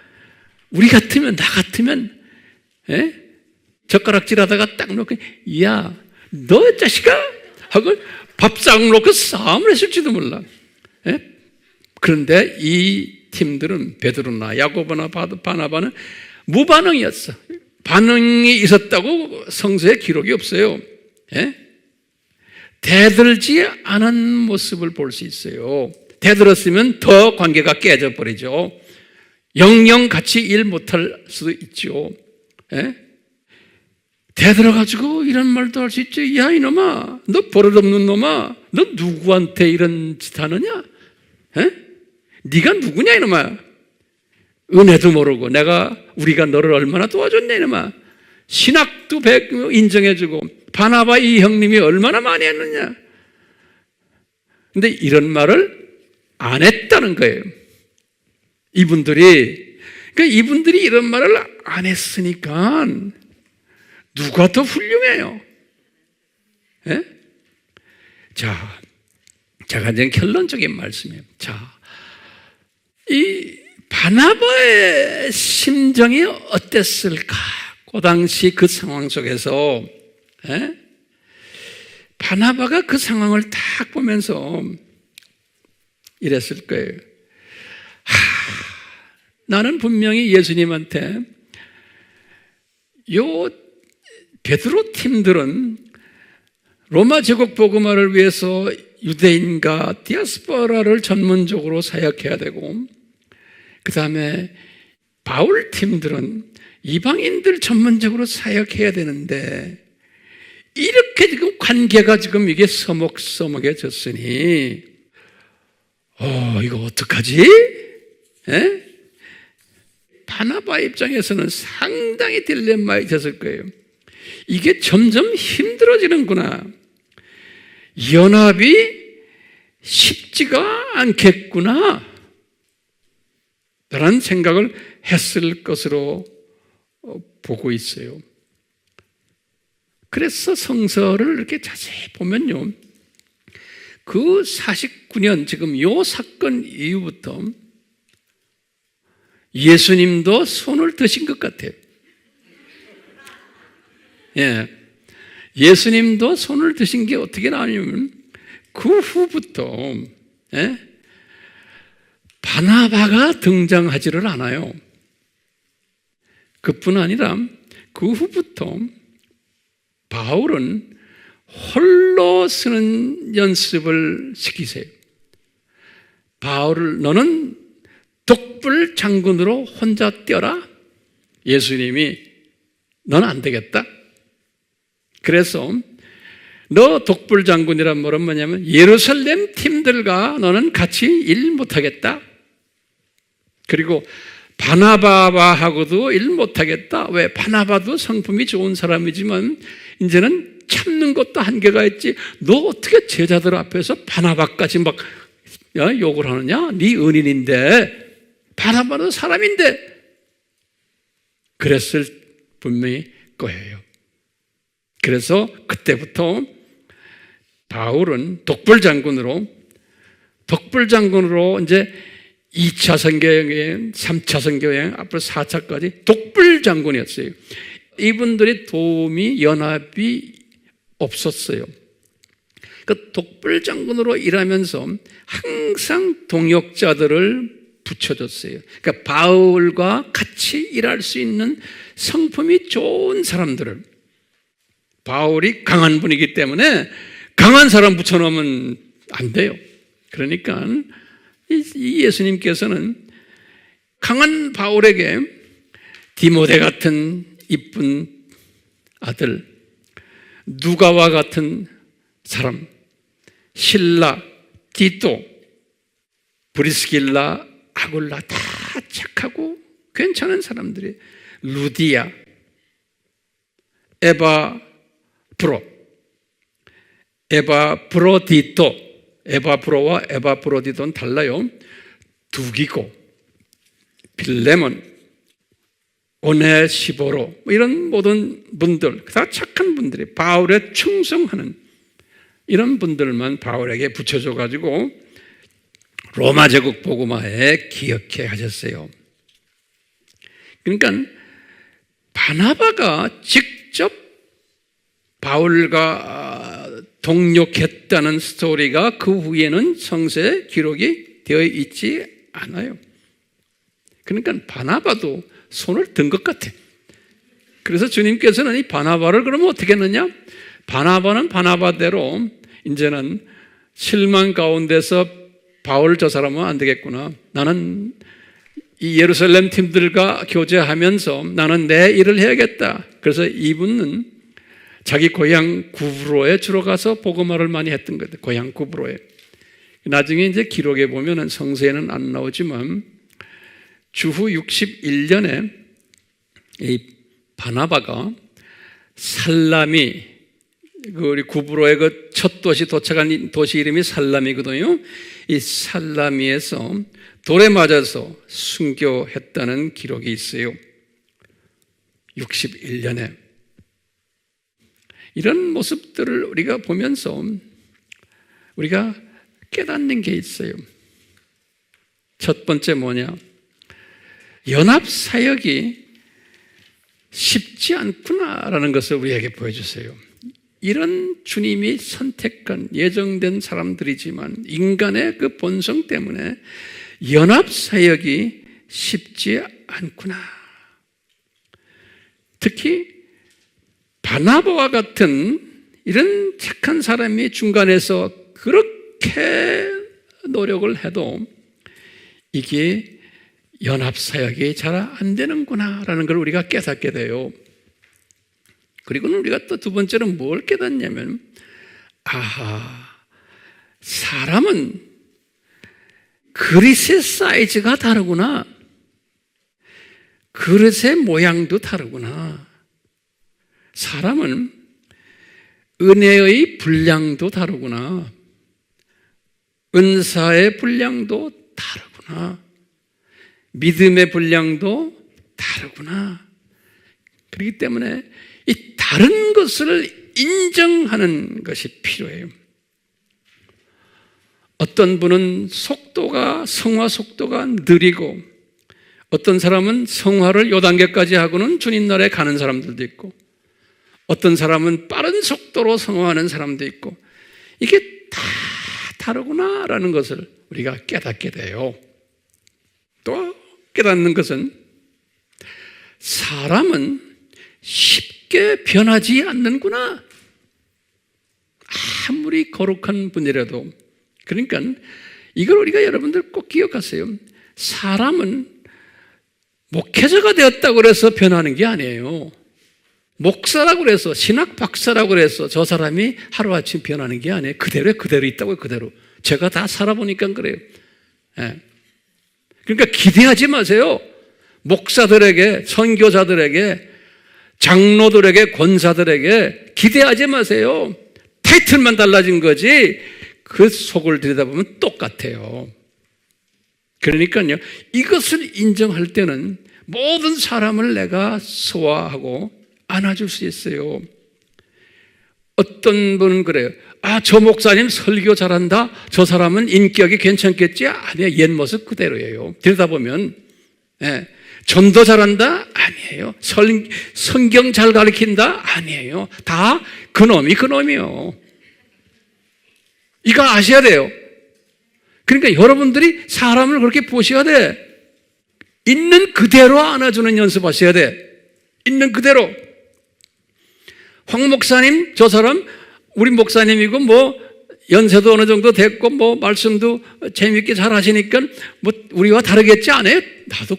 우리 같으면, 나 같으면, 예? 젓가락질하다가 딱 놓고, 야, 너 자식아! 하고 밥상 놓고 싸움을 했을지도 몰라. 예? 그런데 이 팀들은, 베드로나 야고보나 바나바는 무반응이었어. 반응이 있었다고 성서에 기록이 없어요. 예? 대들지 않은 모습을 볼 수 있어요. 대들었으면 더 관계가 깨져버리죠. 영영 같이 일 못할 수도 있죠. 예? 대들어가지고 이런 말도 할 수 있죠. 야, 이놈아, 너 버릇없는 놈아, 너 누구한테 이런 짓 하느냐? 예? 네가 누구냐, 이놈아? 은혜도 모르고 우리가 너를 얼마나 도와줬냐, 이놈아? 신학도 인정해주고 바나바 이 형님이 얼마나 많이 했느냐? 근데 이런 말을 안 했다는 거예요. 이분들이 이런 말을 안 했으니까 누가 더 훌륭해요? 예? 자, 제가 이제 결론적인 말씀이에요. 자, 이 바나바의 심정이 어땠을까? 그 당시 그 상황 속에서, 예? 바나바가 그 상황을 딱 보면서 이랬을 거예요. 나는 분명히 예수님한테 요 베드로 팀들은 로마 제국 복음화를 위해서 유대인과 디아스포라를 전문적으로 사역해야 되고, 그 다음에 바울 팀들은 이방인들 전문적으로 사역해야 되는데, 이렇게 지금 관계가 지금 이게 서먹서먹해졌으니 이거 어떡하지? 에? 바나바 입장에서는 상당히 딜레마에 졌을 거예요. 이게 점점 힘들어지는구나. 연합이 쉽지가 않겠구나 라는 생각을 했을 것으로 보고 있어요. 그래서 성서를 이렇게 자세히 보면요, 그 49년 지금 요 사건 이후부터 예수님도 손을 드신 것 같아요. 예, 예수님도 손을 드신 게 어떻게 나오냐면 그 후부터, 예? 바나바가 등장하지를 않아요. 그뿐 아니라 그 후부터 바울은 홀로 쓰는 연습을 시키세요. 바울을 너는 독불 장군으로 혼자 뛰어라. 예수님이 너는 안 되겠다. 그래서 너 독불장군이란 말은 뭐냐면 예루살렘 팀들과 너는 같이 일 못하겠다. 그리고 바나바하고도 일 못하겠다. 왜? 바나바도 성품이 좋은 사람이지만 이제는 참는 것도 한계가 있지. 너 어떻게 제자들 앞에서 바나바까지 막 욕을 하느냐? 네 은인인데, 바나바는 사람인데. 그랬을 분명히 거예요. 그래서 그때부터 바울은 독불장군으로 이제 2차 선교여행, 3차 선교여행, 앞으로 4차까지 독불장군이었어요. 이분들의 도움이, 연합이 없었어요. 그 독불장군으로 일하면서 항상 동역자들을 붙여줬어요. 그러니까 바울과 같이 일할 수 있는 성품이 좋은 사람들을, 바울이 강한 분이기 때문에 강한 사람 붙여놓으면 안 돼요. 그러니까 이 예수님께서는 강한 바울에게 디모데 같은 이쁜 아들, 누가와 같은 사람, 실라, 디도, 브리스길라, 아굴라 다 착하고 괜찮은 사람들이, 루디아, 에바브로디토, 에바브로와 에바브로디토는 달라요. 두기고, 빌레몬, 오네시보로, 이런 모든 분들 다 착한 분들이 바울에 충성하는 이런 분들만 바울에게 붙여줘가지고 로마 제국 복음화에 기억해 하셨어요. 그러니까 바나바가 직접 바울과 동역했다는 스토리가 그 후에는 성서에 기록이 되어 있지 않아요. 그러니까 바나바도 손을 든 것 같아. 그래서 주님께서는 이 바나바를 그러면 어떻게 했느냐? 바나바는 바나바대로 이제는 실망 가운데서 바울 저 사람은 안 되겠구나. 나는 이 예루살렘 팀들과 교제하면서 나는 내 일을 해야겠다. 그래서 이분은 자기 고향 구브로에 주로 가서 복음화를 많이 했던 거예요. 고향 구브로에. 나중에 이제 기록에 보면은 성서에는 안 나오지만 주후 61년에 이 바나바가 살라미, 우리 구브로의 그 첫 도시 도착한 도시 이름이 살라미거든요. 이 살라미에서 돌에 맞아서 순교했다는 기록이 있어요. 61년에. 이런 모습들을 우리가 보면서 우리가 깨닫는 게 있어요. 첫 번째 뭐냐? 연합사역이 쉽지 않구나라는 것을 우리에게 보여주세요. 이런 주님이 선택한 예정된 사람들이지만 인간의 그 본성 때문에 연합사역이 쉽지 않구나. 특히 바나바와 같은 이런 착한 사람이 중간에서 그렇게 노력을 해도 이게 연합사역이 잘 안 되는구나라는 걸 우리가 깨닫게 돼요. 그리고는 우리가 또 두 번째로 뭘 깨닫냐면, 사람은 그릇의 사이즈가 다르구나. 그릇의 모양도 다르구나. 사람은 은혜의 분량도 다르구나. 은사의 분량도 다르구나. 믿음의 분량도 다르구나. 그렇기 때문에 이 다른 것을 인정하는 것이 필요해요. 어떤 분은 성화 속도가 느리고, 어떤 사람은 성화를 요 단계까지 하고는 주님 나라에 가는 사람들도 있고, 어떤 사람은 빠른 속도로 성화하는 사람도 있고, 이게 다 다르구나라는 것을 우리가 깨닫게 돼요. 또 깨닫는 것은 사람은 쉽게 변하지 않는구나. 아무리 거룩한 분이라도. 그러니까 이걸 우리가 여러분들 꼭 기억하세요. 사람은 목회자가 되었다고 해서 변하는 게 아니에요. 목사라고 그래서 신학 박사라고 그래서 저 사람이 하루아침 변하는 게 아니에요. 그대로 있다고요. 그대로. 제가 다 살아보니까 그래요. 예. 그러니까 기대하지 마세요. 목사들에게, 선교사들에게, 장로들에게, 권사들에게 기대하지 마세요. 타이틀만 달라진 거지 그 속을 들여다보면 똑같아요. 그러니까요, 이것을 인정할 때는 모든 사람을 내가 소화하고 안아줄 수 있어요. 어떤 분은 그래요. 저 목사님 설교 잘한다. 저 사람은 인격이 괜찮겠지? 아니에요. 옛 모습 그대로예요. 들여다보면. 예. 전도 잘한다? 아니에요. 성경 잘 가르친다? 아니에요. 다 그놈이요. 이거 아셔야 돼요. 그러니까 여러분들이 사람을 그렇게 보셔야 돼. 있는 그대로 안아주는 연습하셔야 돼. 있는 그대로. 황 목사님, 저 사람, 우리 목사님이고, 연세도 어느 정도 됐고, 말씀도 재밌게 잘 하시니까, 우리와 다르겠지 않아요? 나도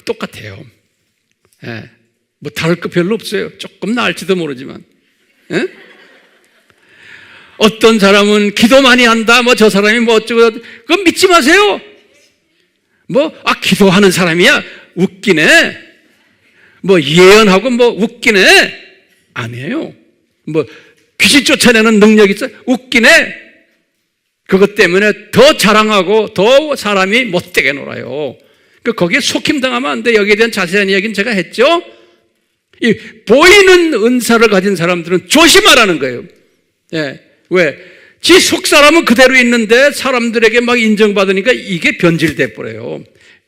똑같아요. 예. 다를 거 별로 없어요. 조금 나을지도 모르지만. 예? 어떤 사람은 기도 많이 한다, 저 사람이 어쩌고, 그건 믿지 마세요. 기도하는 사람이야? 웃기네. 예언하고 웃기네. 아니에요. 귀신 쫓아내는 능력이 있어? 웃기네. 그것 때문에 더 자랑하고 더 사람이 못되게 놀아요. 거기에 속힘당하면 안 돼. 여기에 대한 자세한 이야기는 제가 했죠. 이 보이는 은사를 가진 사람들은 조심하라는 거예요. 예. 왜? 지 속사람은 그대로 있는데 사람들에게 막 인정받으니까 이게 변질돼 버려요.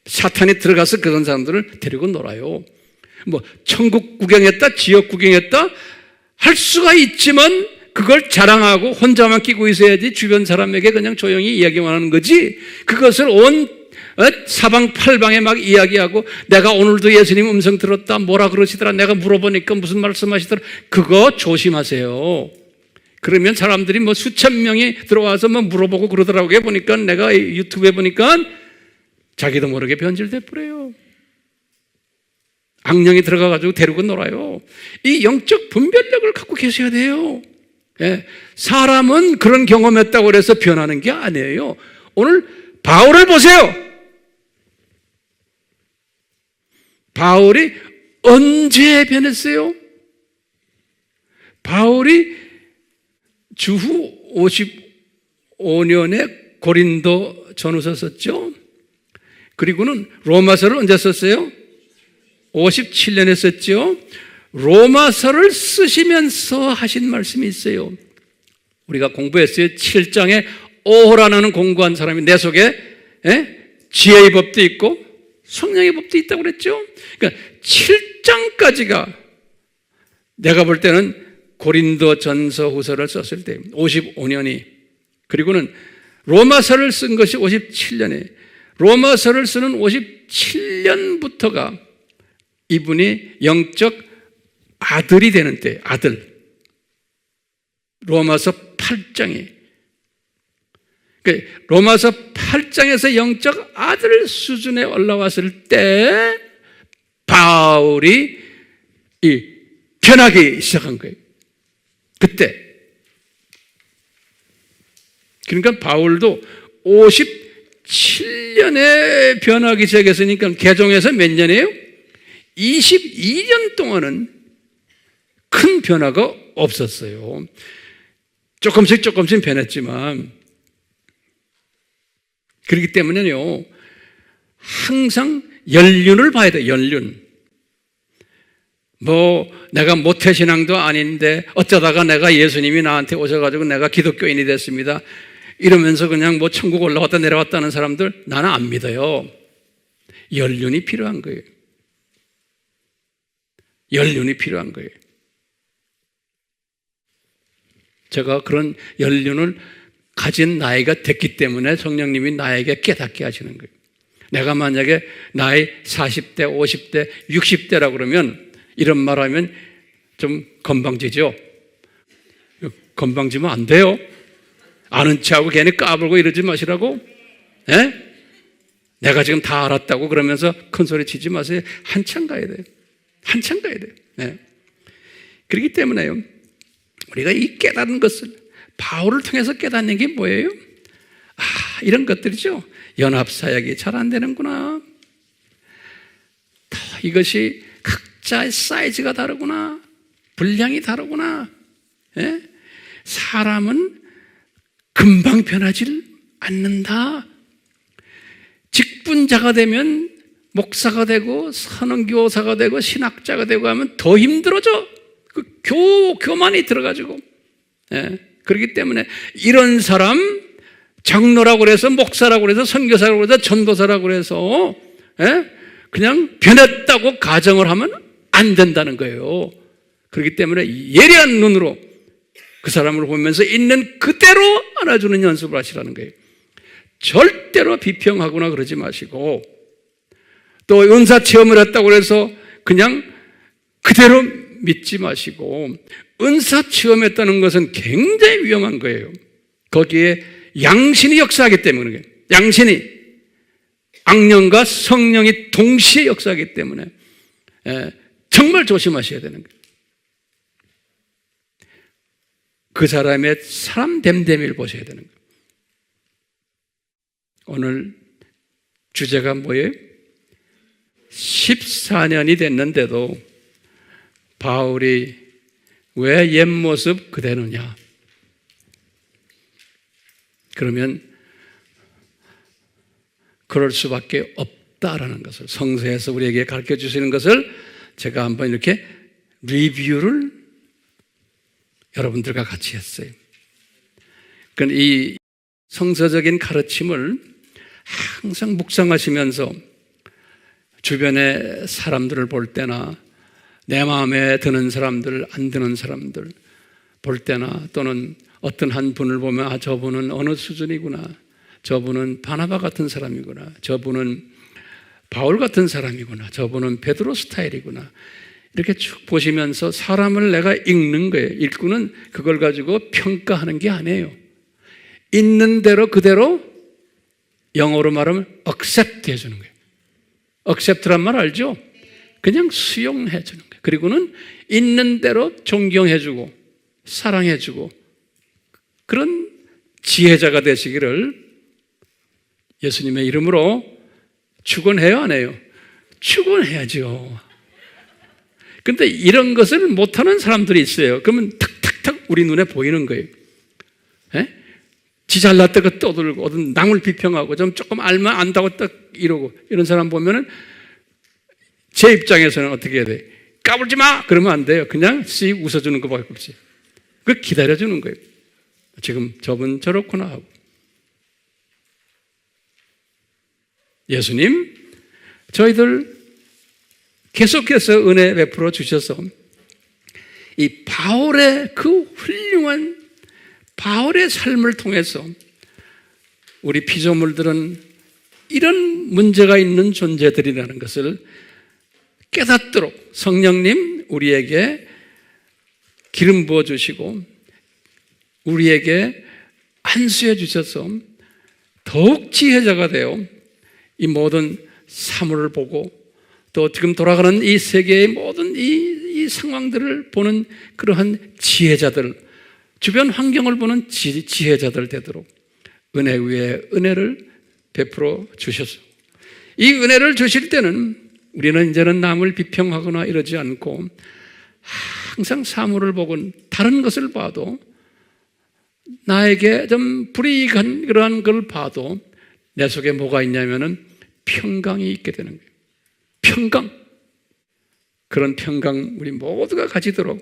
사탄이 들어가서 그런 사람들을 데리고 놀아요. 천국 구경했다, 지역 구경했다 할 수가 있지만 그걸 자랑하고 혼자만 끼고 있어야지 주변 사람에게 그냥 조용히 이야기만 하는 거지. 그것을 온 사방팔방에 막 이야기하고 내가 오늘도 예수님 음성 들었다, 뭐라 그러시더라, 내가 물어보니까 무슨 말씀하시더라. 그거 조심하세요. 그러면 사람들이 수천 명이 들어와서 물어보고 그러더라고요. 보니까 내가 유튜브에 보니까 자기도 모르게 변질돼 버려요. 악령이 들어가가지고 데리고 놀아요. 이 영적 분별력을 갖고 계셔야 돼요. 예. 사람은 그런 경험했다고 해서 변하는 게 아니에요. 오늘 바울을 보세요. 바울이 언제 변했어요? 바울이 주후 55년에 고린도 전후서 썼죠. 그리고는 로마서를 언제 썼어요? 57년에 썼죠. 로마서를 쓰시면서 하신 말씀이 있어요. 우리가 공부했어요. 7장에 오호라는 공부한 사람이 내 속에 지혜의 법도 있고 성령의 법도 있다고 그랬죠. 그러니까 7장까지가 내가 볼 때는 고린도 전서 후서를 썼을 때 55년이, 그리고는 로마서를 쓴 것이 57년에, 로마서를 쓰는 57년부터가 이분이 영적 아들이 되는 때, 아들. 로마서 8장에. 그러니까 로마서 8장에서 영적 아들 수준에 올라왔을 때 바울이 변하기 시작한 거예요. 그때. 그러니까 바울도 57년에 변하기 시작했으니까 개종해서 몇 년이에요? 22년 동안은 큰 변화가 없었어요. 조금씩 변했지만, 그렇기 때문에요, 항상 연륜을 봐야 돼요. 연륜. 내가 모태신앙도 아닌데 어쩌다가 내가 예수님이 나한테 오셔가지고 내가 기독교인이 됐습니다, 이러면서 그냥 천국 올라왔다 내려왔다는 사람들 나는 안 믿어요. 연륜이 필요한 거예요. 연륜이 필요한 거예요. 제가 그런 연륜을 가진 나이가 됐기 때문에 성령님이 나에게 깨닫게 하시는 거예요. 내가 만약에 나이 40대, 50대, 60대라고 그러면 이런 말 하면 좀 건방지죠? 건방지면 안 돼요. 아는 체하고 괜히 까불고 이러지 마시라고. 예? 내가 지금 다 알았다고 그러면서 큰 소리 치지 마세요. 한참 가야 돼요. 한참 가야 돼요. 네. 그렇기 때문에요, 우리가 이 깨달은 것을 바울을 통해서 깨닫는 게 뭐예요? 이런 것들이죠. 연합사역이 잘 안 되는구나. 이것이 각자의 사이즈가 다르구나. 분량이 다르구나. 예? 사람은 금방 변하지 않는다. 직분자가 되면 목사가 되고 선언교사가 되고 신학자가 되고 하면 더 힘들어져. 그 교만이 들어가지고. 예. 그렇기 때문에 이런 사람 장로라고 그래서 목사라고 그래서 선교사라고 그래서 전도사라고 그래서 예? 그냥 변했다고 가정을 하면 안 된다는 거예요. 그렇기 때문에 예리한 눈으로 그 사람을 보면서 있는 그대로 안아주는 연습을 하시라는 거예요. 절대로 비평하거나 그러지 마시고, 또 은사 체험을 했다고 해서 그냥 그대로 믿지 마시고, 은사 체험했다는 것은 굉장히 위험한 거예요. 거기에 양신이 역사하기 때문에 그래요. 양신이, 악령과 성령이 동시에 역사하기 때문에 정말 조심하셔야 되는 거예요. 그 사람의 사람 됨됨이를 보셔야 되는 거예요. 오늘 주제가 뭐예요? 14년이 됐는데도 바울이 왜 옛모습 그대로냐? 그러면 그럴 수밖에 없다라는 것을 성서에서 우리에게 가르쳐 주시는 것을 제가 한번 이렇게 리뷰를 여러분들과 같이 했어요. 그러니까 이 성서적인 가르침을 항상 묵상하시면서 주변의 사람들을 볼 때나 내 마음에 드는 사람들, 안 드는 사람들 볼 때나, 또는 어떤 한 분을 보면 저분은 어느 수준이구나, 저분은 바나바 같은 사람이구나, 저분은 바울 같은 사람이구나, 저분은 베드로 스타일이구나, 이렇게 쭉 보시면서 사람을 내가 읽는 거예요. 읽고는 그걸 가지고 평가하는 게 아니에요. 있는 대로 그대로, 영어로 말하면 accept 해주는 거예요. accept란 말 알죠? 그냥 수용해 주는 거예요. 그리고는 있는 대로 존경해주고 사랑해주고, 그런 지혜자가 되시기를 예수님의 이름으로 축원해요, 안 해요? 축원해야죠. 근데 이런 것을 못하는 사람들이 있어요. 그러면 탁탁탁 우리 눈에 보이는 거예요. 예? 지 잘났다고 떠들고, 어떤 남을 비평하고, 좀 조금 알면 안다고 딱 이러고, 이런 사람 보면은 제 입장에서는 어떻게 해야 돼? 까불지 마! 그러면 안 돼요. 그냥 씩 웃어주는 것밖에 없지. 그 기다려주는 거예요. 지금 저분 저렇구나 하고. 예수님, 저희들 계속해서 은혜 베풀어 주셔서 이 바울의 그 훌륭한 바울의 삶을 통해서 우리 피조물들은 이런 문제가 있는 존재들이라는 것을 깨닫도록 성령님 우리에게 기름 부어 주시고 우리에게 안수해 주셔서 더욱 지혜자가 되어 이 모든 사물을 보고, 또 지금 돌아가는 이 세계의 모든 이 상황들을 보는 그러한 지혜자들, 주변 환경을 보는 지혜자들 되도록 은혜 위에 은혜를 베풀어 주셔서, 이 은혜를 주실 때는 우리는 이제는 남을 비평하거나 이러지 않고 항상 사물을 보고 다른 것을 봐도, 나에게 좀 불이익한 그러한 걸 봐도 내 속에 뭐가 있냐면은 평강이 있게 되는 거예요. 평강. 그런 평강 우리 모두가 가지도록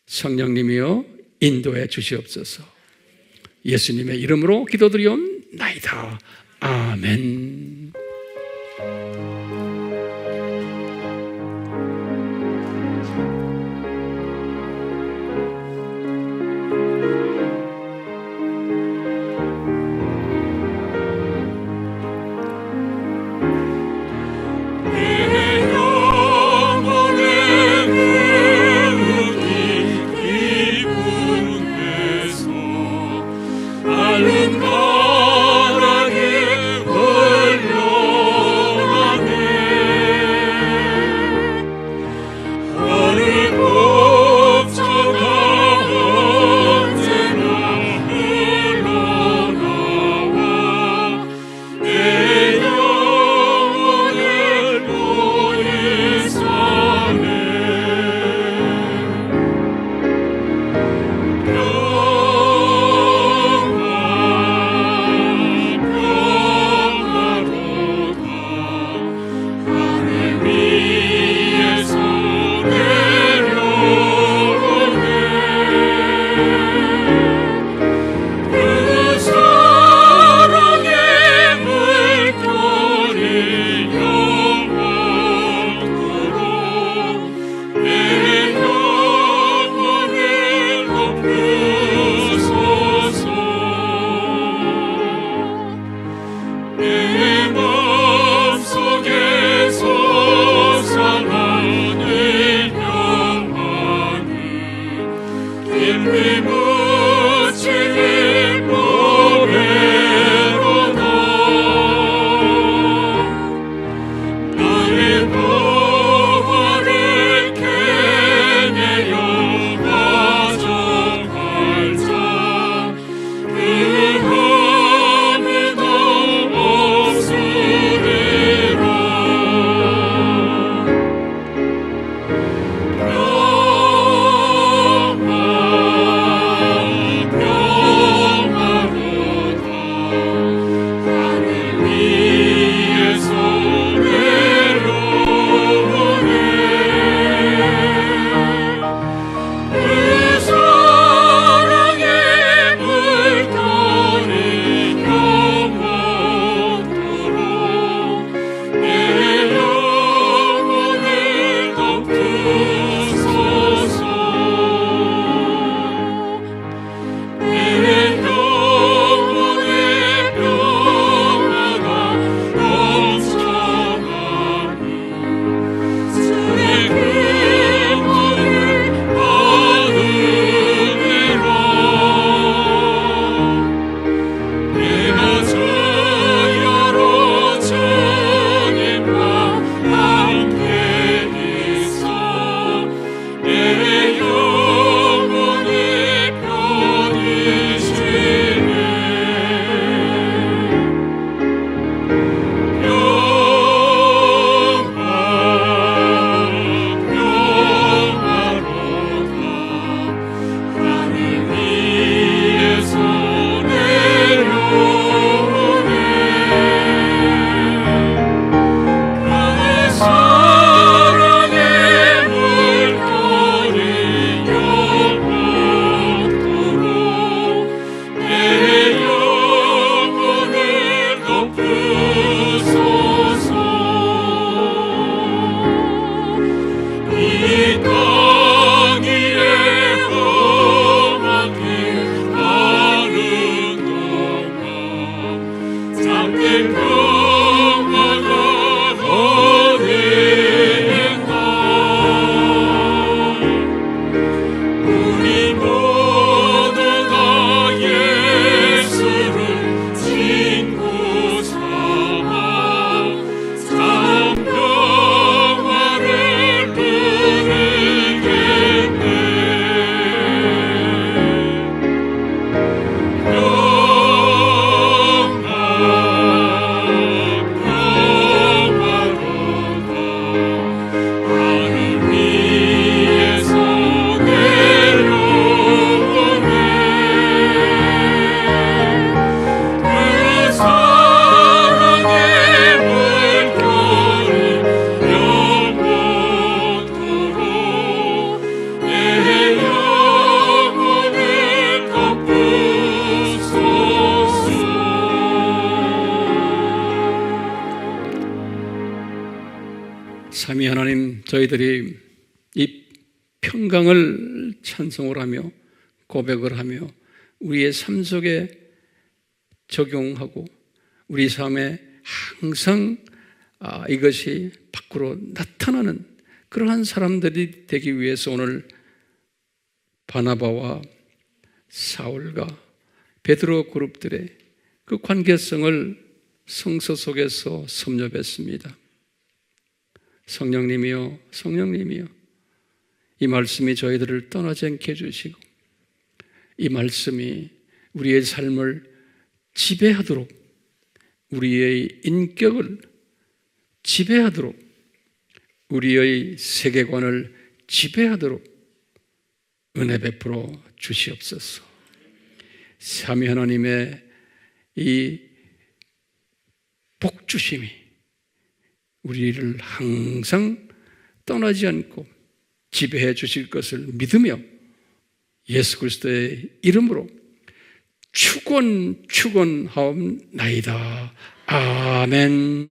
성령님이여 인도해 주시옵소서. 예수님의 이름으로 기도드리옵나이다. 아멘. 바람에 저희들이 이 평강을 찬송을 하며 고백을 하며 우리의 삶 속에 적용하고 우리 삶에 항상 이것이 밖으로 나타나는 그러한 사람들이 되기 위해서 오늘 바나바와 사울과 베드로 그룹들의 그 관계성을 성서 속에서 섭렵했습니다. 성령님이여, 성령님이여, 이 말씀이 저희들을 떠나지 않게 해주시고 이 말씀이 우리의 삶을 지배하도록, 우리의 인격을 지배하도록, 우리의 세계관을 지배하도록 은혜 베풀어 주시옵소서. 삼위 하나님의 이 복주심이 우리를 항상 떠나지 않고 지배해 주실 것을 믿으며 예수 그리스도의 이름으로 축원하옵나이다. 아멘.